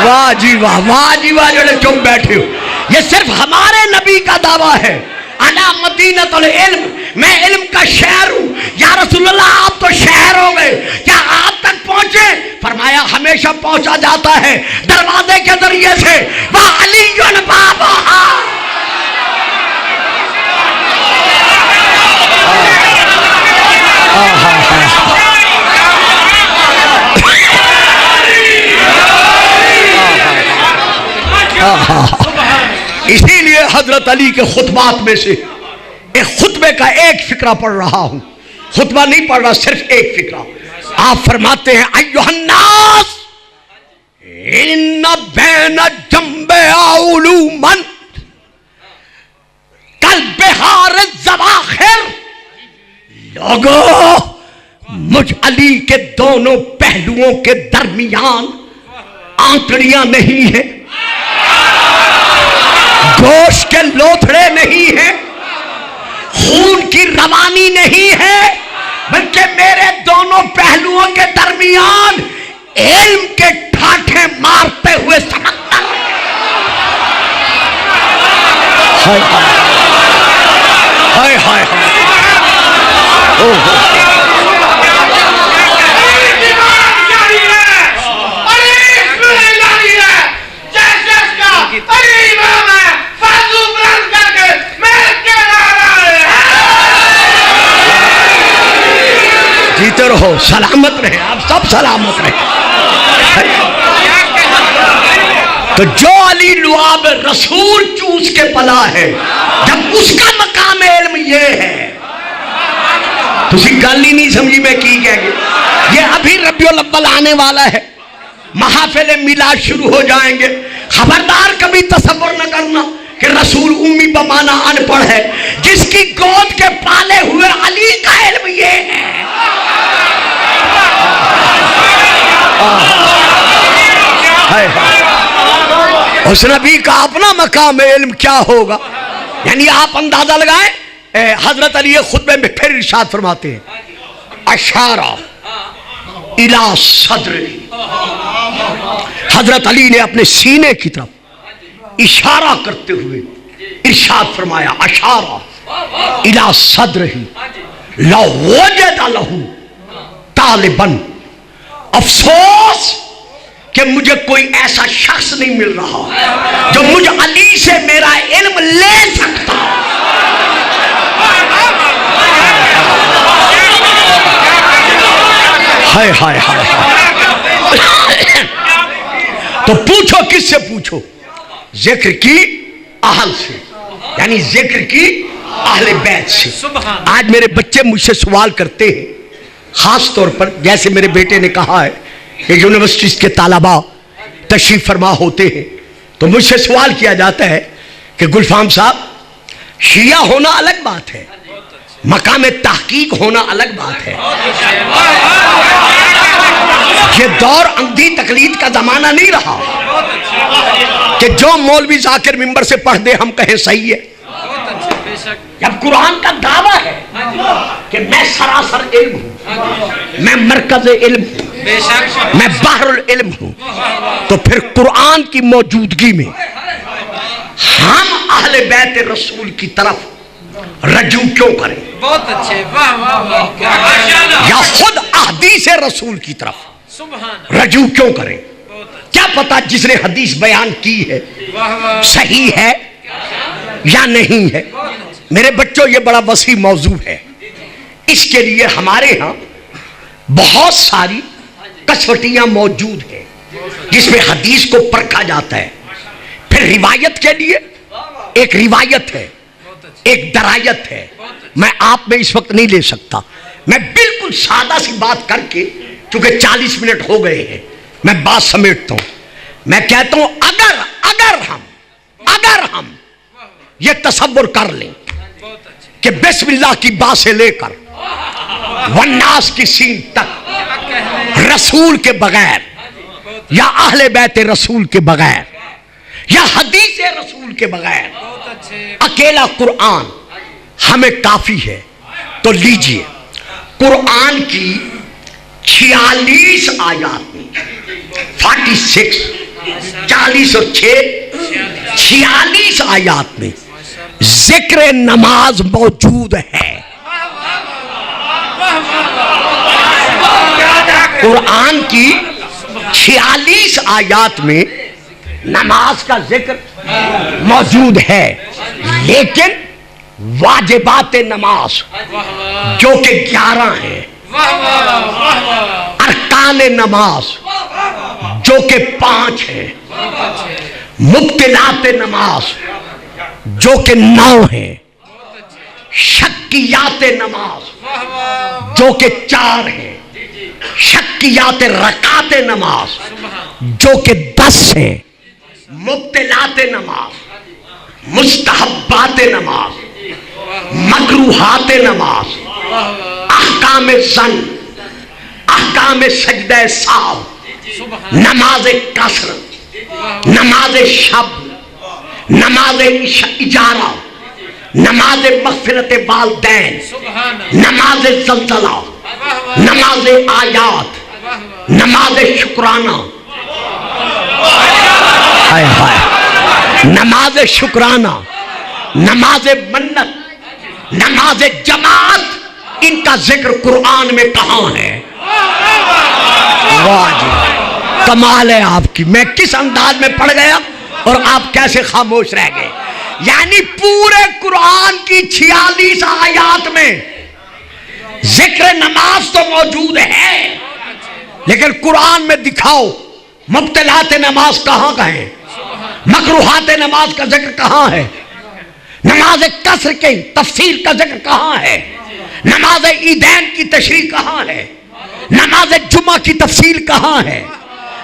[SPEAKER 1] واہ جی واہ، واہ جی واہ جو چپ بیٹھے ہو. یہ صرف ہمارے نبی کا دعویٰ ہے. انا مدینۃ العلم، میں علم کا شہر ہوں. یا رسول اللہ آپ تو شہر ہو گئے، کیا آپ تک پہنچے؟ فرمایا ہمیشہ پہنچا جاتا ہے دروازے کے ذریعے سے. وعلی بابھا. اسی لیے حضرت علی کے خطبات میں سے ایک خطبے کا ایک فقرہ پڑھ رہا ہوں. خطبہ نہیں پڑھ رہا، صرف ایک فقرہ. آپ فرماتے ہیں ایھا الناس ان بین جنب علوما کالبحار الزواخر. لوگوں، مجھ علی کے دونوں پہلوؤں کے درمیان آنکڑیاں نہیں ہیں، گوشت کے لوتھڑے نہیں ہیں، خون کی روانی نہیں ہے، بلکہ میرے دونوں پہلوؤں کے درمیان علم کے ٹھاٹھے مارتے ہوئے سمندر. ہائے ہائے ہائے ہائے. جیتے رہو، سلامت رہے، آپ سب سلامت رہے. تو جو علی لعاب رسول چوس کے پلا ہے، جب اس کا مقام علم یہ ہے، تسی گل ہی نہیں سمجھی میں کی کہہ گے. یہ ابھی ربیع الاول آنے والا ہے، محافل میلاد شروع ہو جائیں گے. خبردار کبھی تصور نہ کرنا کہ رسول امی بمانا ان پڑھ ہے. جس کی گود کے پالے ہوئے علی کا علم یہ ہے. اس نبی کا اپنا مقام علم کیا ہوگا. یعنی آپ اندازہ لگائیں. حضرت علی خطبے میں پھر ارشاد فرماتے ہیں اشارہ الی صدری. حضرت علی نے اپنے سینے کی طرف اشارہ کرتے ہوئے ارشاد فرمایا اشارہ الی صدری لو وجد لہ طالبا. افسوس کہ مجھے کوئی ایسا شخص نہیں مل رہا جو مجھ علی سے میرا علم لے سکتا. ہائے ہائے ہائے. تو پوچھو کس سے پوچھو؟ ذکر کی اہل سے، یعنی ذکر کی اہل بیت سے. آج میرے بچے مجھ سے سوال کرتے ہیں، خاص طور پر جیسے میرے بیٹے نے کہا ہے کہ یونیورسٹیز کے طلباء تشریف فرما ہوتے ہیں، تو مجھ سے سوال کیا جاتا ہے کہ گلفام صاحب شیعہ ہونا الگ بات ہے، مقام تحقیق ہونا الگ بات ہے. یہ دور اندھی تقلید کا زمانہ نہیں رہا کہ جو مولوی ذاکر ممبر سے پڑھ دے ہم کہیں صحیح ہے. جب قرآن کا دعویٰ ہے کہ میں سراسر علم ہوں، میں مرکز علم ہوں، میں بحر العلم ہوں، تو پھر قرآن کی موجودگی میں ہم اہل بیت رسول کی طرف رجوع کیوں کریں؟
[SPEAKER 2] بہت اچھے، واہ واہ واہ.
[SPEAKER 1] یا خود احادیث رسول کی طرف رجوع کیوں کریں؟ کیا پتا جس نے حدیث بیان کی ہے صحیح ہے یا نہیں ہے. میرے بچوں یہ بڑا وسیع موضوع ہے. اس کے لیے ہمارے ہاں بہت ساری کسوٹیاں موجود ہیں جس میں حدیث کو پرکھا جاتا ہے. پھر روایت کے لیے ایک روایت ہے، ایک درایت ہے. میں آپ میں اس وقت نہیں لے سکتا. میں بالکل سادہ سی بات کر کے، چونکہ 40 منٹ ہو گئے ہیں، میں بات سمیٹتا ہوں. میں کہتا ہوں اگر ہم یہ تصور کر لیں کہ بسم اللہ کی با سے لے کر والناس کی سین تک رسول کے بغیر یا اہل بیت رسول کے بغیر یا حدیث رسول کے بغیر اکیلا قرآن ہمیں کافی ہے، تو لیجئے قرآن کی 46 آیات میں 46 40 اور 46 آیات میں ذکر نماز موجود ہے. قرآن کی 46 آیات میں نماز کا ذکر موجود ہے، لیکن واجبات نماز جو کہ 11 ہیں، ارکان نماز جو کہ 5 ہیں، مبطلات نماز جو کہ 9 ہیں، شکیات نماز جو کہ 4 ہیں، شکیات رکعات نماز جو کہ 10 ہیں، مبطلات نماز، مستحبات نماز، مکروہات نماز، احکام زن، احکام سجدہ سہو، نماز قصر، نماز شب، نماز اجارہ، نماز مغفرت والدین، نماز زلزلہ، نماز آیات، نماز شکرانہ، نماز شکرانہ، نماز منت، نماز جماعت، ان کا ذکر قرآن میں کہاں ہے؟ واہ جی، کمال ہے آپ کی. میں کس انداز میں پڑھ گیا اور آپ کیسے خاموش رہ گئے. یعنی پورے قرآن کی 46 آیات میں ذکر نماز تو موجود ہے، لیکن قرآن میں دکھاؤ مبطلات نماز کہاں ہیں، مکروہات نماز کا ذکر کہاں ہے، نماز قصر کی تفصیل کا ذکر کہاں ہے، نماز عیدین کی تشریح کہاں ہے، نماز جمعہ کی تفصیل کہاں ہے،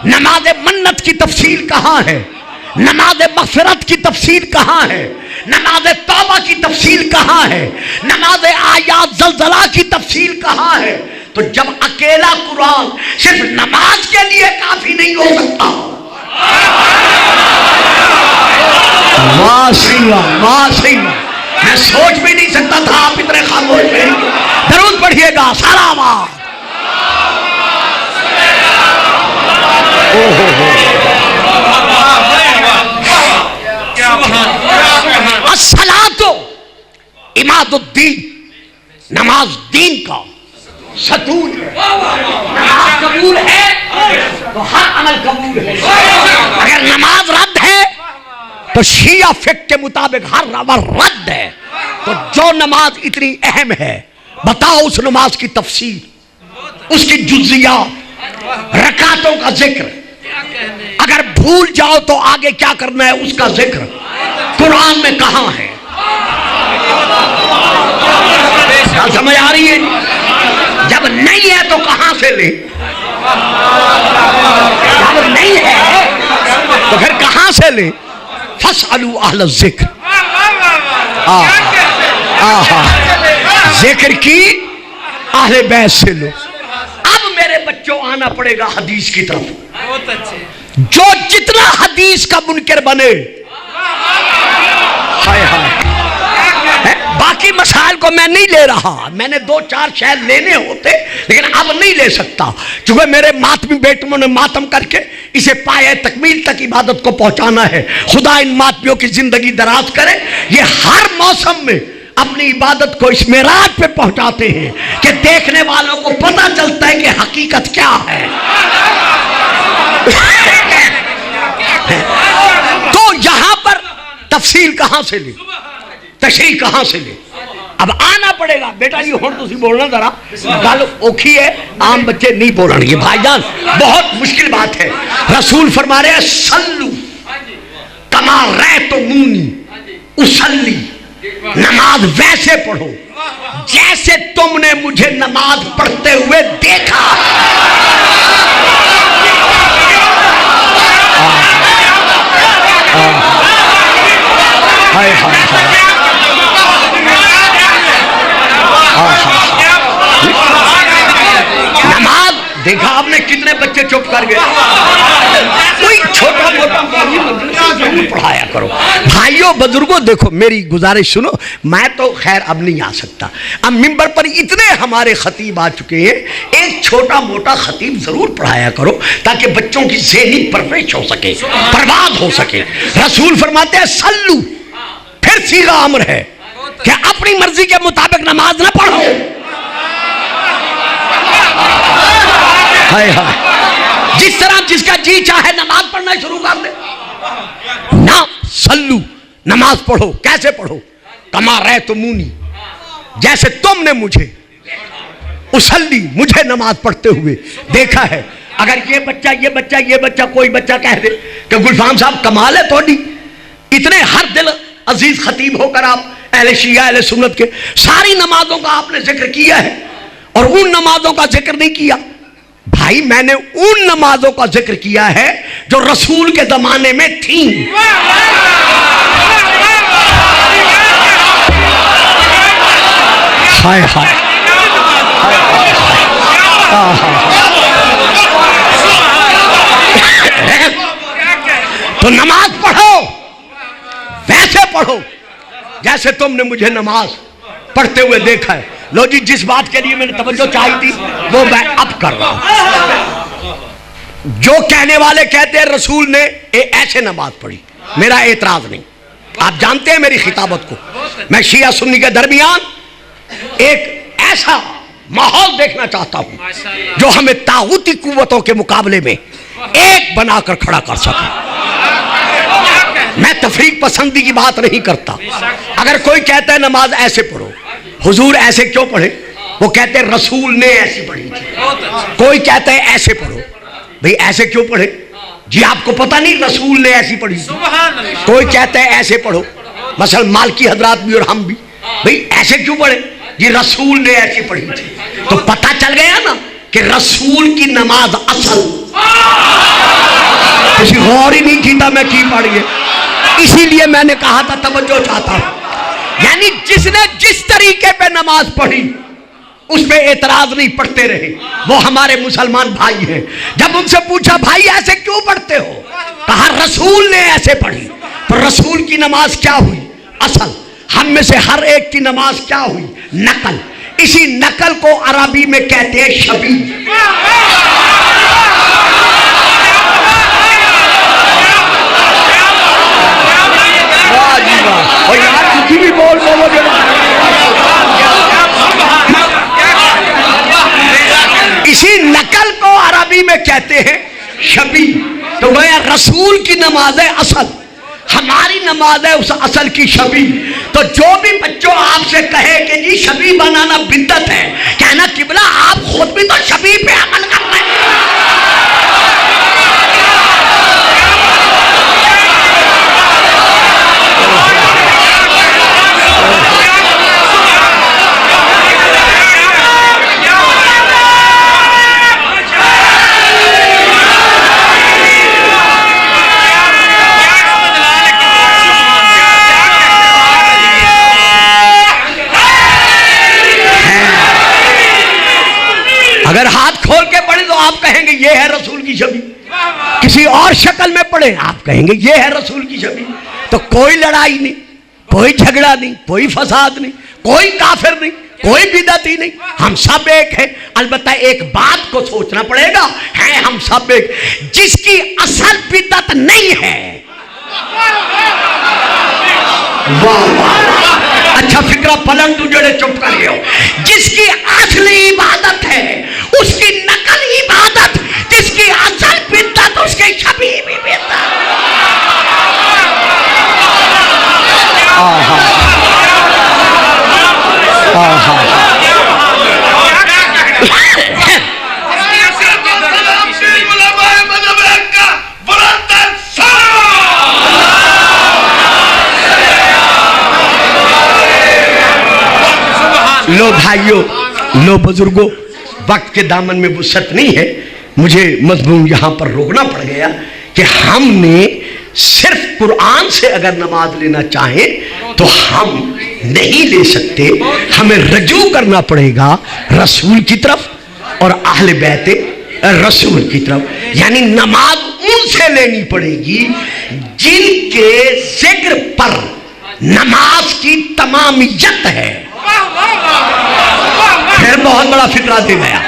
[SPEAKER 1] نماز منت کی تفصیل کہاں ہے، نماز مغفرت کی تفصیل کہاں ہے، نماز توبہ کی تفصیل کہاں ہے، نماز آیات زلزلہ کی تفصیل کہاں ہے. تو جب اکیلا قرآن صرف نماز کے لیے کافی نہیں ہو سکتا، میں سوچ بھی نہیں سکتا تھا آپ اتنے خاموش ہیں. درود پڑھیے گا سارا آواز. الصلاۃ عماد الدین، نماز دین کا ستون ہے. نماز قبول ہے تو ہر عمل قبول ہے. اگر نماز رد ہے تو شیعہ فقہ کے مطابق ہر عمل رد ہے. تو جو نماز اتنی اہم ہے، بتاؤ اس نماز کی تفصیل، اس کی جزیات، رکعتوں کا ذکر. اگر بھول جاؤ تو آگے کیا کرنا ہے اس کا ذکر قرآن میں کہاں ہے؟ کیا سمجھ آ رہی ہے؟ جب نہیں ہے تو کہاں سے لیں؟ جب نہیں ہے تو پھر کہاں سے لیں؟ فَاسْأَلُوا أَهْلَ الذِّكْرِ. ذکر کی اہل بیت سے لو. اب میرے بچوں آنا پڑے گا حدیث کی طرف. جو جتنا حدیث کا منکر بنے، باقی مسائل کو میں نہیں لے رہا، میں نے 2-4 شاید لینے ہوتے لیکن اب نہیں لے سکتا، چونکہ میرے ماتمی بیٹوں نے ماتم کر کے اسے پائے تکمیل تک عبادت کو پہنچانا ہے. خدا ان ماتمیوں کی زندگی دراز کرے. یہ ہر موسم میں اپنی عبادت کو اس معراج پہ پہنچاتے ہیں کہ دیکھنے والوں کو پتہ چلتا ہے کہ حقیقت کیا ہے. تو یہاں پر تفصیل کہاں سے لے، تشریح کہاں سے لے؟ اب آنا پڑے گا. بیٹا جی ہوں تسی بولنا ذرا، گل اوکھی ہے، عام بچے نہیں بولن گے. بھائی جان بہت مشکل بات ہے. رسول فرما رہے ہیں صلو کما رأیتمونی اصلی، نماز ویسے پڑھو جیسے تم نے مجھے نماز پڑھتے ہوئے دیکھا. نماز دیکھا آپ نے کتنے بچے چپ کر گئے. کوئی چھوٹا موٹا ضرور پڑھایا کرو. بھائیوں بزرگوں دیکھو میری گزارش سنو, میں تو خیر اب نہیں آ سکتا, اب ممبر پر اتنے ہمارے خطیب آ چکے ہیں, ایک چھوٹا موٹا خطیب ضرور پڑھایا کرو تاکہ بچوں کی ذہنی پرورش ہو سکے, برباد ہو سکے. رسول فرماتے ہیں سلو, پھر صیغہ امر ہے کہ اپنی مرضی کے مطابق نماز نہ پڑھو. ہائے ہائے, جس طرح جس کا جی چاہے نماز پڑھنا شروع کر دے. نہ سلو, نماز پڑھو. کیسے پڑھو؟ کما رأیتمونی, جیسے تم نے مجھے, اسلی, مجھے نماز پڑھتے ہوئے دیکھا ہے. اگر یہ بچہ کوئی بچہ کہہ دے کہ گلفام صاحب کمال ہے تھوڑی, اتنے ہر دل عزیز خطیب ہو کر آپ اہل شیعہ اہل سنت کے ساری نمازوں کا آپ نے ذکر کیا ہے اور ان نمازوں کا ذکر نہیں کیا. بھائی میں نے ان نمازوں کا ذکر کیا ہے جو رسول کے زمانے میں تھیں. ہائے ہائے, تو نماز پڑھو, ویسے پڑھو جیسے تم نے مجھے نماز پڑھتے ہوئے دیکھا ہے. لو جی, جس بات کے لیے میں نے توجہ چاہی تھی وہ میں اب کر رہا ہوں. جو کہنے والے کہتے ہیں رسول نے ایسے نماز پڑھی, میرا اعتراض نہیں. آپ جانتے ہیں میری خطابت کو, میں شیعہ سنی کے درمیان ایک ایسا ماحول دیکھنا چاہتا ہوں جو ہمیں طاغوتی قوتوں کے مقابلے میں ایک بنا کر کھڑا کر سکے. میں تفریق پسندی کی بات نہیں کرتا. اگر کوئی کہتا ہے نماز ایسے پڑھو, حضور ایسے کیوں پڑھے؟ وہ کہتے ہیں رسول نے ایسی پڑھی تھی. کوئی کہتا ہے ایسے پڑھو, بھئی ایسے کیوں پڑھے؟ جی آپ کو پتہ نہیں رسول نے ایسی پڑھی تھی. کوئی کہتا ہے ایسے پڑھو, مثلا مالکی حضرات بھی اور ہم بھی, بھئی ایسے کیوں پڑھے؟ جی رسول نے ایسی پڑھی تھی. تو پتہ چل گیا نا کہ رسول کی نماز اصل, کسی غور ہی نہیں کیتا میں کی پڑھی ہے. اسی لیے میں نے کہا تھا توجہ چاہتا ہوں, یعنی جس نے جس طریقے پہ نماز پڑھی اس پہ اعتراض نہیں, پڑھتے رہے. وہ ہمارے مسلمان بھائی ہیں. جب ان سے پوچھا بھائی ایسے کیوں پڑھتے ہو, کہا رسول نے ایسے پڑھی. تو رسول کی نماز کیا ہوئی؟ اصل. ہم میں سے ہر ایک کی نماز کیا ہوئی؟ نقل. اسی نقل کو عربی میں کہتے ہیں شبیہ. اور یار کسی بھی بول بولو گے, اسی نقل کو عربی میں کہتے ہیں شبیہ. تو گویا رسول کی نماز ہے اصل, ہماری نماز ہے اس اصل کی شبیہ. تو جو بھی بچوں آپ سے کہے کہ جی شبیہ بنانا بدعت ہے, کہنا قبلہ آپ خود بھی تو شبیہ پہ عمل کر رہے ہیں. اگر ہاتھ کھول کے پڑھیں تو آپ کہیں گے یہ ہے رسول کی شبیہ. کسی اور شکل میں پڑھیں آپ کہیں گے یہ ہے رسول کی شبیہ. تو کوئی لڑائی نہیں, کوئی جھگڑا نہیں, کوئی فساد نہیں, کوئی کافر نہیں, کوئی بدعتی نہیں. ہم سب ایک ہیں. البتہ ایک بات کو سوچنا پڑے گا, ہیں ہم سب ایک. جس کی اصل بدعت نہیں ہے, اچھا فکرہ پلٹ تو جڑے چپ کر گئے ہو, جس کی اصلی عبادت ہے اس کی نقل عبادت, جس کی اصل بدعت اس کی شبیہ بھی بدعت. لو بھائیو, لو بزرگوں, وقت کے دامن میں وسعت نہیں ہے, مجھے مضمون یہاں پر روکنا پڑ گیا کہ ہم نے صرف قرآن سے اگر نماز لینا چاہیں تو ہم نہیں لے سکتے. ہمیں رجوع کرنا پڑے گا رسول کی طرف اور اہل بیت رسول کی طرف. یعنی نماز ان سے لینی پڑے گی جن کے ذکر پر نماز کی تمامیت ہے. پھر بہت بڑا فکرہ دے گیا.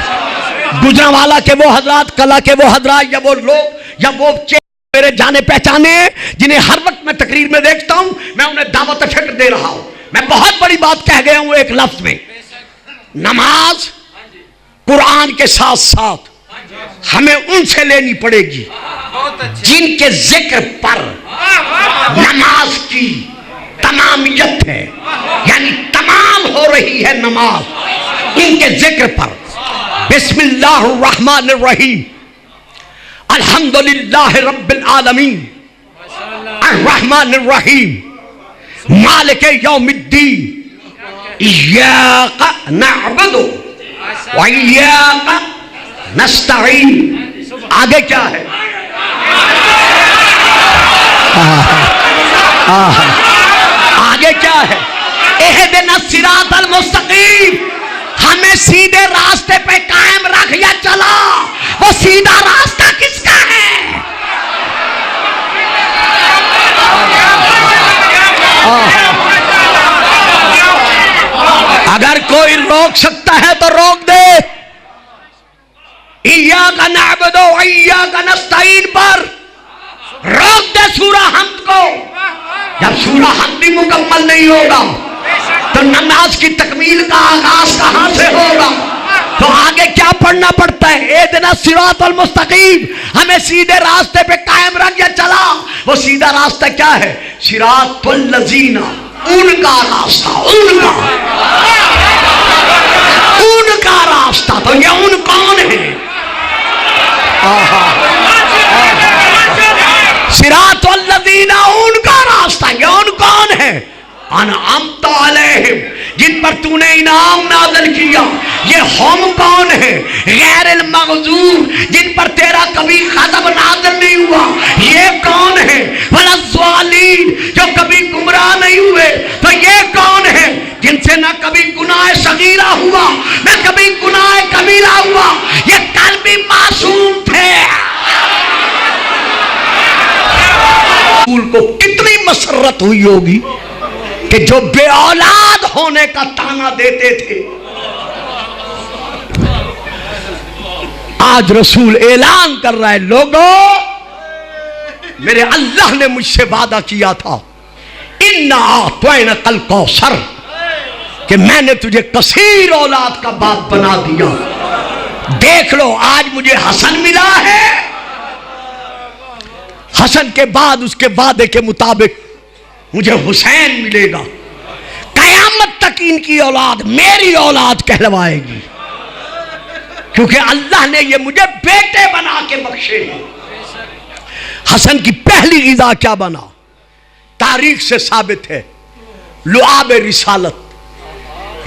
[SPEAKER 1] گجرانوالا کے وہ حضرات، کلا کے وہ حضرات، یا وہ لوگ یا وہ میرے جانے پہچانے جنہیں ہر وقت میں تقریر میں دیکھتا ہوں، میں انہیں دعوت فکر دے رہا ہوں. میں بہت بڑی بات کہہ گیا ہوں ایک لفظ میں. نماز قرآن کے ساتھ ساتھ ہمیں ان سے لینی پڑے گی جن کے ذکر پر نماز کی تمامیت ہے، یعنی تمام ہو رہی ہے نماز ان کے ذکر پر. بسم اللہ الرحمن الرحیم، الحمدللہ رب العالمین، الرحمن الرحیم، مالک یوم الدین، ایاک نعبد و ایاک نستعین. آگے کیا ہے؟ آگے کیا ہے؟ اہدنا الصراط المستقیم، ہمیں سیدھے راستے پہ قائم رکھ یا چلا. وہ سیدھا راستہ کس کا ہے؟ اگر کوئی روک سکتا ہے تو روک دے. ایاک نعبد و ایاک نستعین پر روک دے سورہ حمد کو. جب سورہ حمد بھی مکمل نہیں ہوگا تو نماز کی تکمیل کا آغاز کہاں سے ہوگا؟ تو آگے کیا پڑھنا پڑتا ہے؟ اہدنا الصراط المستقیم، ہمیں سیدھے راستے پہ قائم رکھ یا چلا. وہ سیدھا راستہ کیا ہے؟ صراط الذین، ان کا راستہ، ان کا راستہ. تو یہ ان کون ہے؟ صراط الذین، ان کا راستہ. یہ ان کون ہے؟ انعمت علیہم، جن پر تو نے انعام نازل کیا. یہ ہم کون ہے؟ غیر المغضوب، جن پر تیرا کبھی غضب نازل نہیں ہوا. یہ کون ہے؟ ولا الضالین، جو کبھی گمراہ نہیں ہوئے. تو یہ کون ہے؟ جن سے نہ کبھی گناہ صغیرہ ہوا نہ کبھی گناہ کبیرہ ہوا. یہ قلبی معصوم تھے. رسول کو کتنی مسرت ہوئی ہوگی کہ جو بے اولاد ہونے کا تانا دیتے تھے، آج رسول اعلان کر رہا ہے، لوگوں میرے اللہ نے مجھ سے وعدہ کیا تھا، اِنَّا أَعْطَيْنَكَ الْكَوْثَرَ، کہ میں نے تجھے کثیر اولاد کا باپ بنا دیا. دیکھ لو آج مجھے حسن ملا ہے، حسن کے بعد اس کے وعدے کے مطابق مجھے حسین ملے گا. قیامت تک ان کی اولاد میری اولاد کہلوائے گی، کیونکہ اللہ نے یہ مجھے بیٹے بنا کے بخشے. حسن کی پہلی غذا کیا بنا؟ تاریخ سے ثابت ہے، لعاب رسالت.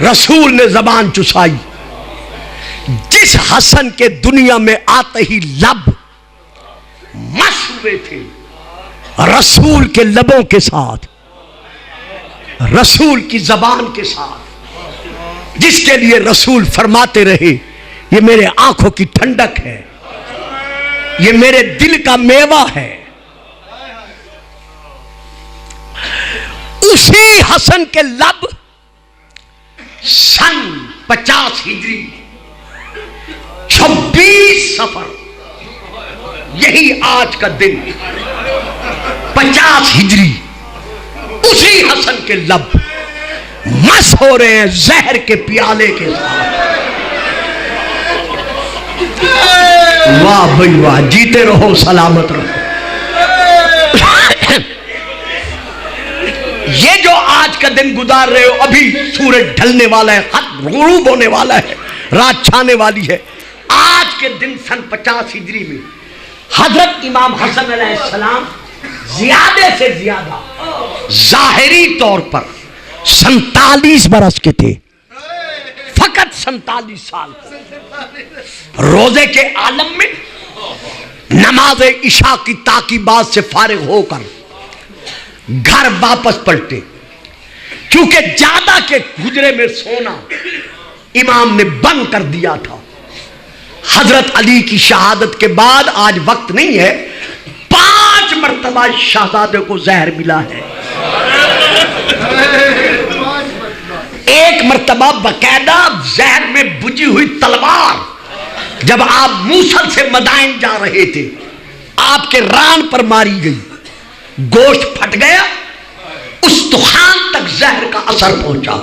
[SPEAKER 1] رسول نے زبان چسائی. جس حسن کے دنیا میں آتے ہی لب مس ہوئے تھے رسول کے لبوں کے ساتھ، رسول کی زبان کے ساتھ، جس کے لیے رسول فرماتے رہے یہ میرے آنکھوں کی ٹھنڈک ہے، یہ میرے دل کا میوہ ہے. اسی حسن کے لب سن 50 ہجری 26 صفر، یہی آج کا دن 50 ہجری، اسی حسن کے لب مس ہو رہے ہیں زہر کے پیالے کے ساتھ. واہ بھائی واہ، جیتے رہو سلامت رہو. یہ جو آج کا دن گزار رہے ہو، ابھی سورج ڈھلنے والا ہے، خط غروب ہونے والا ہے، رات چھانے والی ہے. آج کے دن سن 50 ہجری میں حضرت امام حسن علیہ السلام زیادہ سے زیادہ ظاہری طور پر 47 برس کے تھے، فقط 47 سال. روزے کے عالم میں نماز عشاء کی تاکیبات سے فارغ ہو کر گھر واپس پلٹے، کیونکہ زیادہ کے حجرے میں سونا امام نے بند کر دیا تھا. حضرت علی کی شہادت کے بعد، آج وقت نہیں ہے، 5 مرتبہ شہزادے کو زہر ملا ہے. ایک مرتبہ باقاعدہ زہر میں بجھی ہوئی تلوار جب آپ موصل سے مدائن جا رہے تھے آپ کے ران پر ماری گئی, گوشت پھٹ گیا, استخوان تک زہر کا اثر پہنچا.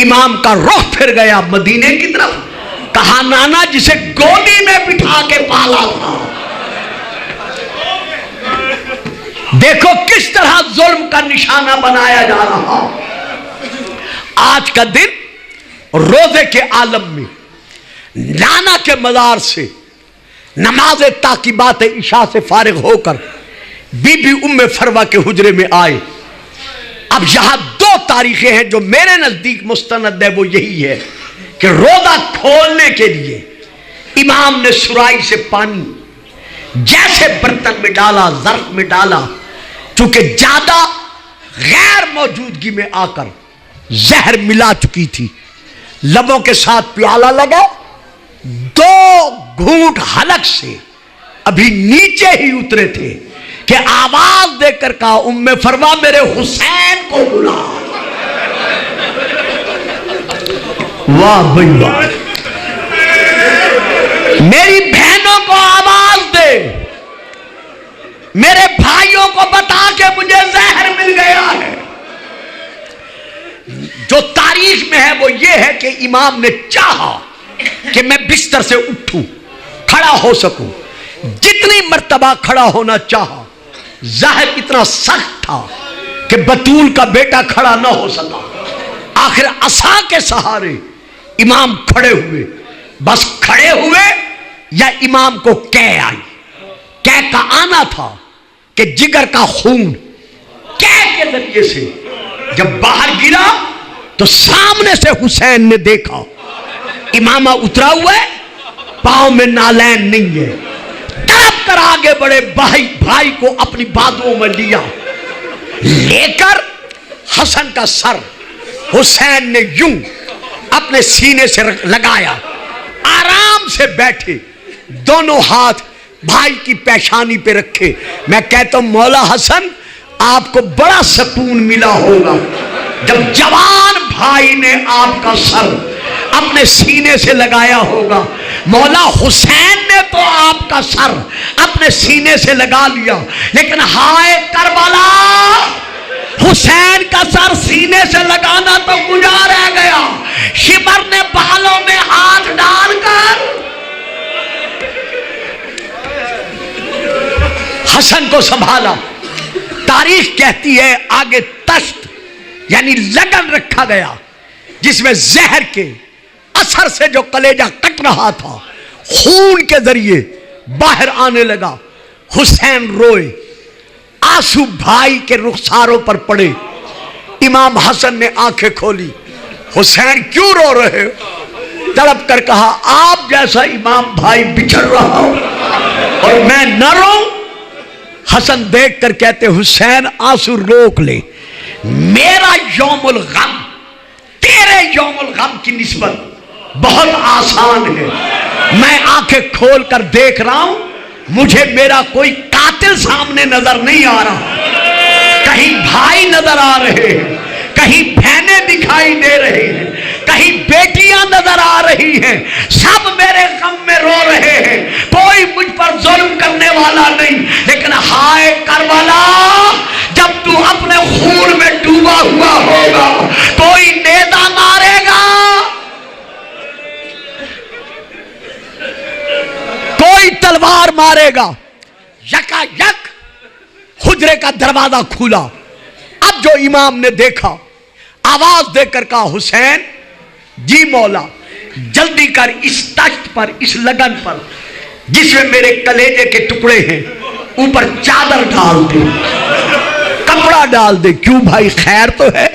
[SPEAKER 1] امام کا رخ پھر گیا مدینے کی طرف. کہا نانا جسے گودی میں بٹھا کے پالا تھا, دیکھو کس طرح ظلم کا نشانہ بنایا جا رہا. آج کا دن روزے کے عالم میں نانا کے مزار سے نماز تعقیبات عشاء سے فارغ ہو کر بی بی ام فروہ کے حجرے میں آئے. اب یہاں دو تاریخیں ہیں جو میرے نزدیک مستند ہے, وہ یہی ہے کہ روزہ کھولنے کے لیے امام نے سرائی سے پانی جیسے برتن میں ڈالا, ظرف میں ڈالا, چونکہ زیادہ غیر موجودگی میں آ کر زہر ملا چکی تھی, لبوں کے ساتھ پیالہ لگا, دو گھونٹ حلق سے ابھی نیچے ہی اترے تھے کہ آواز دے کر کہا ام فروہ میرے حسین کو بلا. واہ بھائی واہ, میری بہنوں کو آواز دے, میرے بھائیوں کو بتا کہ مجھے زہر مل گیا ہے. جو تاریخ میں ہے وہ یہ ہے کہ امام نے چاہا کہ میں بستر سے اٹھوں, کھڑا ہو سکوں. جتنی مرتبہ کھڑا ہونا چاہا, زہر اتنا سخت تھا کہ بطول کا بیٹا کھڑا نہ ہو سکا. آخر عصا کے سہارے امام کھڑے ہوئے. بس کھڑے ہوئے یا امام کو کہہ آئی. کہہ کا آنا تھا کہ جگر کا خون کہہ کے ذریعے سے جب باہر گرا تو سامنے سے حسین نے دیکھا امامہ اترا ہوا ہے, پاؤں میں نالین نہیں ہے. تڑپ کر آگے بڑے بھائی کو اپنی بازوؤں میں لیا, لے کر حسن کا سر حسین نے یوں اپنے سینے سے لگایا, آرام سے بیٹھے, دونوں ہاتھ بھائی کی پیشانی پہ رکھے. میں کہتا ہوں مولا حسن آپ کو بڑا سکون ملا ہوگا جب جوان بھائی نے آپ کا سر اپنے سینے سے لگایا ہوگا. مولا حسین نے تو آپ کا سر اپنے سینے سے لگا لیا, لیکن ہائے کربلا, حسین کا سر سینے سے لگانا تو گزار رہ گیا. شبر نے بالوں میں ہاتھ ڈال کر حسن کو سنبھالا. تاریخ کہتی ہے آگے تشت یعنی لگن رکھا گیا جس میں زہر کے اثر سے جو کلیجہ کٹ رہا تھا خون کے ذریعے باہر آنے لگا. حسین روئے, آنسو بھائی کے رخساروں پر پڑے. امام حسن نے آنکھیں کھولی, حسین کیوں رو رہے ہو؟ تڑپ کر کہا آپ جیسا امام بھائی بچھڑ رہا ہو اور میں نہ رو. حسن دیکھ کر کہتے حسین آنسو روک لے, میرا یوم الغم تیرے یوم الغم کی نسبت بہت آسان ہے. میں آنکھیں کھول کر دیکھ رہا ہوں, مجھے میرا کوئی قاتل سامنے نظر نہیں آ رہا. کہیں بھائی نظر آ رہے ہیں, کہیں بہنیں دکھائی دے رہے ہیں, کہیں بیٹیاں نظر آ رہی ہیں, سب میرے غم میں رو رہے ہیں. کوئی مجھ پر ظلم کرنے والا نہیں. لیکن ہائے کربلا, جب تو اپنے خون میں ڈوبا ہوا ہوگا کوئی نیزہ مارے گا, کوئی تلوار مارے گا. یکا یک حجرے کا دروازہ کھولا. اب جو امام نے دیکھا آواز دے کر کہا حسین جی مولا جلدی کر اس تخت پر, اس لگن پر جس میں میرے کلیجے کے ٹکڑے ہیں اوپر چادر ڈال دے, کپڑا ڈال دے. کیوں بھائی خیر تو ہے؟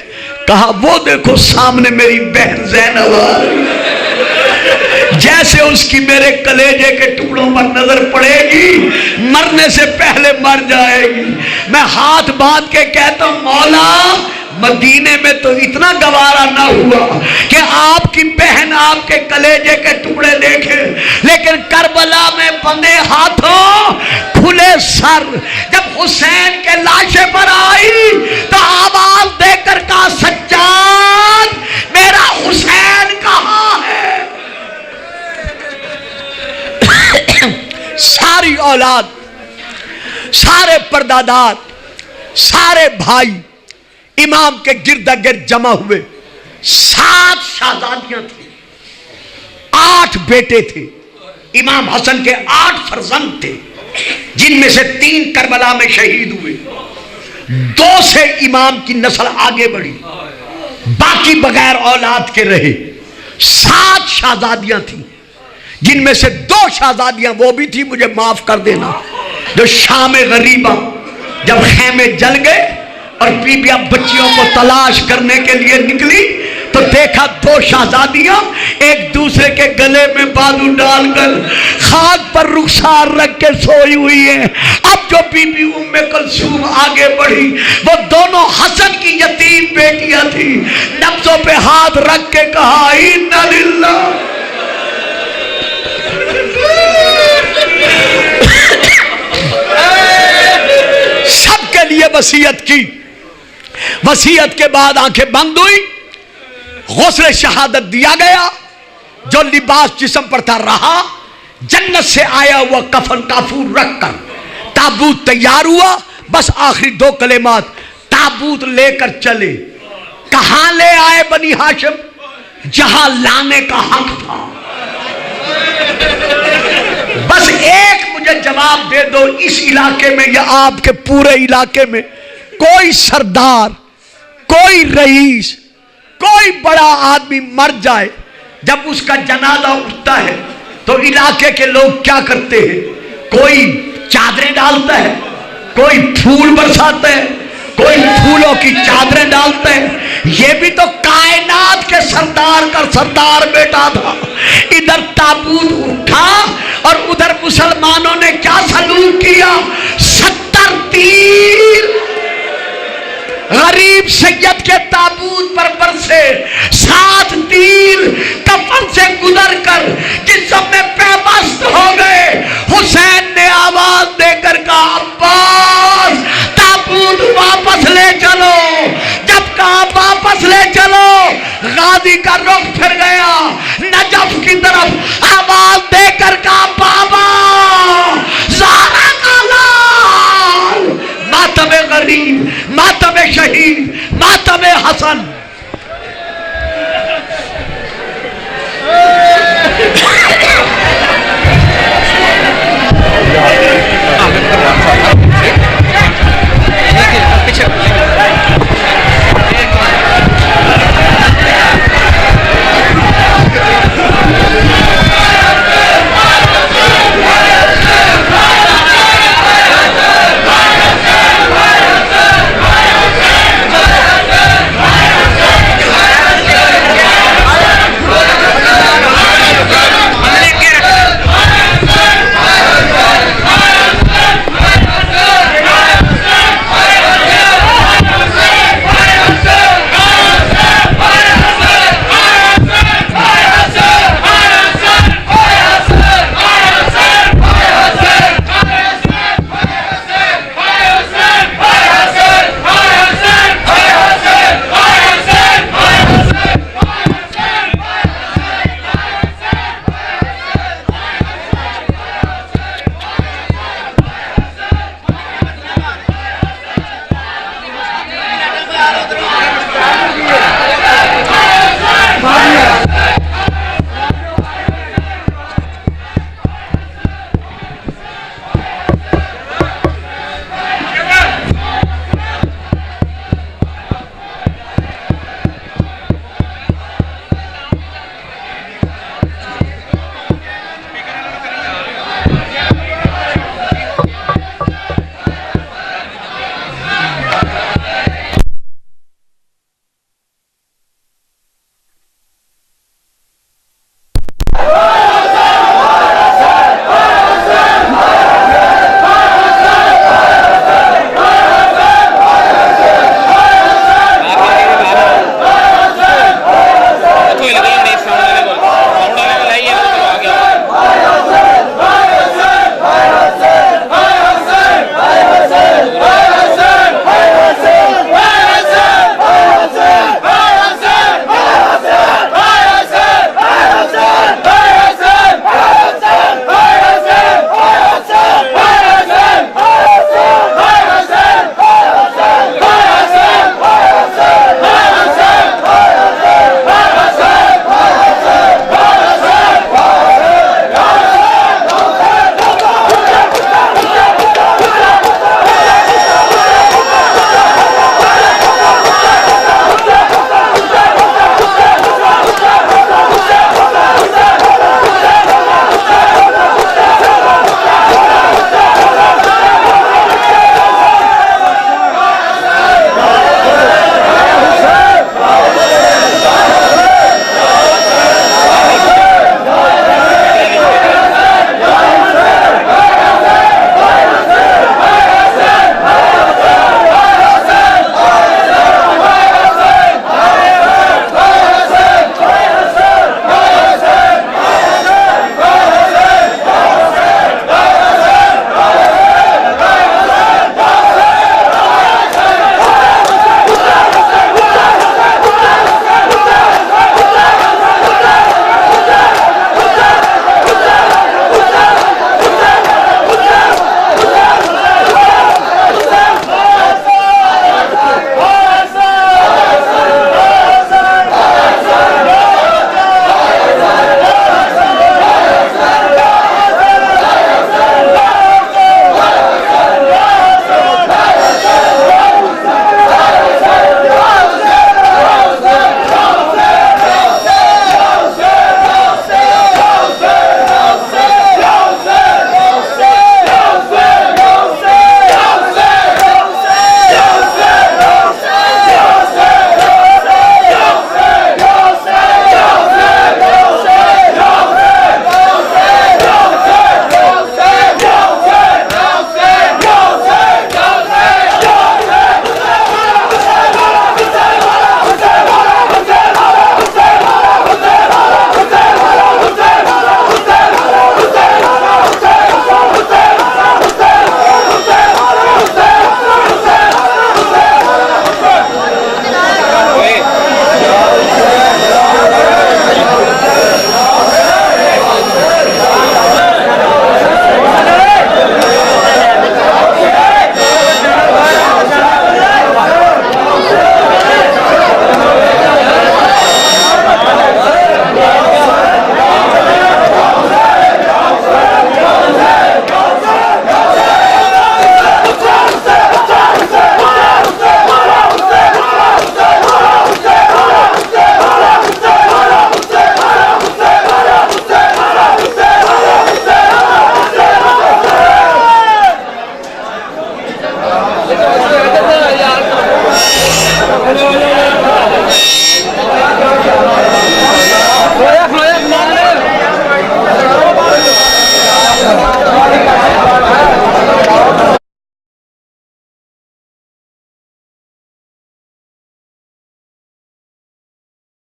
[SPEAKER 1] کہا وہ دیکھو سامنے میری بہن زینب آ رہی ہے, جیسے اس کی میرے کلیجے کے ٹکڑوں پر نظر پڑے گی مرنے سے پہلے مر جائے گی. میں ہاتھ باندھ کے کہتا ہوں مولا مدینے میں تو اتنا گوارا نہ ہوا کہ آپ کی بہن آپ کے کلیجے کے ٹکڑے دیکھے، لیکن کربلا میں بندے ہاتھوں کھلے سر جب حسین کے لاشے پر آئی تو آواز دے کر کہا سجاد میرا حسین کہاں ہے؟ ساری اولاد، سارے پرداداد، سارے بھائی امام کے گرد گرد جمع ہوئے۔ 7 شہزادیاں تھیں، 8 بیٹے تھے، امام حسن کے 8 فرزند تھے، جن میں سے 3 کربلا میں شہید ہوئے، 2 سے امام کی نسل آگے بڑھی، باقی بغیر اولاد کے رہے۔ 7 شہزادیاں تھیں، جن میں سے 2 شہزادیاں وہ بھی تھی، مجھے معاف کر دینا، جو شام غریبہ جب خیمے جل گئے اور بیویاں بچیوں کو تلاش کرنے کے لیے نکلی تو دیکھا 2 شہزادیاں ایک دوسرے کے گلے میں بازو ڈال کر خاک پر رخسار رکھ کے سوئی ہوئی ہیں۔ اب جو بی بی ام کلثوم آگے بڑھی وہ دونوں حسن کی یتیم بیٹیاں تھیں، نبضوں پہ ہاتھ رکھ کے کہا اِنَّ لِلَّهِ سب کے لیے وصیت کی۔ وصیت کے بعد آنکھیں بند ہوئی، غسل شہادت دیا گیا، جو لباس جسم پر تھا رہا، جنت سے آیا ہوا کفن کافور رکھ کر تابوت تیار ہوا، بس آخری 2 کلمات، تابوت لے کر چلے۔ کہاں لے آئے بنی ہاشم؟ جہاں لانے کا حق تھا۔ بس ایک مجھے جواب دے دو، اس علاقے میں یا آپ کے پورے علاقے میں کوئی سردار، کوئی رئیس، کوئی بڑا آدمی مر جائے، جب اس کا جنازہ اٹھتا ہے تو علاقے کے لوگ کیا کرتے ہیں؟ کوئی چادریں ڈالتا ہے، کوئی پھول برساتا ہے، کوئی پھولوں کی چادریں ڈالتا ہے۔ یہ بھی تو کائنات کے سردار کا سردار بیٹا تھا۔ ادھر تابوت اٹھا اور ادھر مسلمانوں نے کیا سلوک کیا؟ 70 تیر غریب سید کے تابوت پر برسے، 7 تیر کفن سے گزر کر جسم میں پیوست ہو گئے۔ حسین نے آواز دے کر کہا عباس تابوت واپس لے چلو۔ جب کہا واپس لے چلو، غازی کا رخ پھر گیا نجف کی طرف، آواز دے کر کہا بابا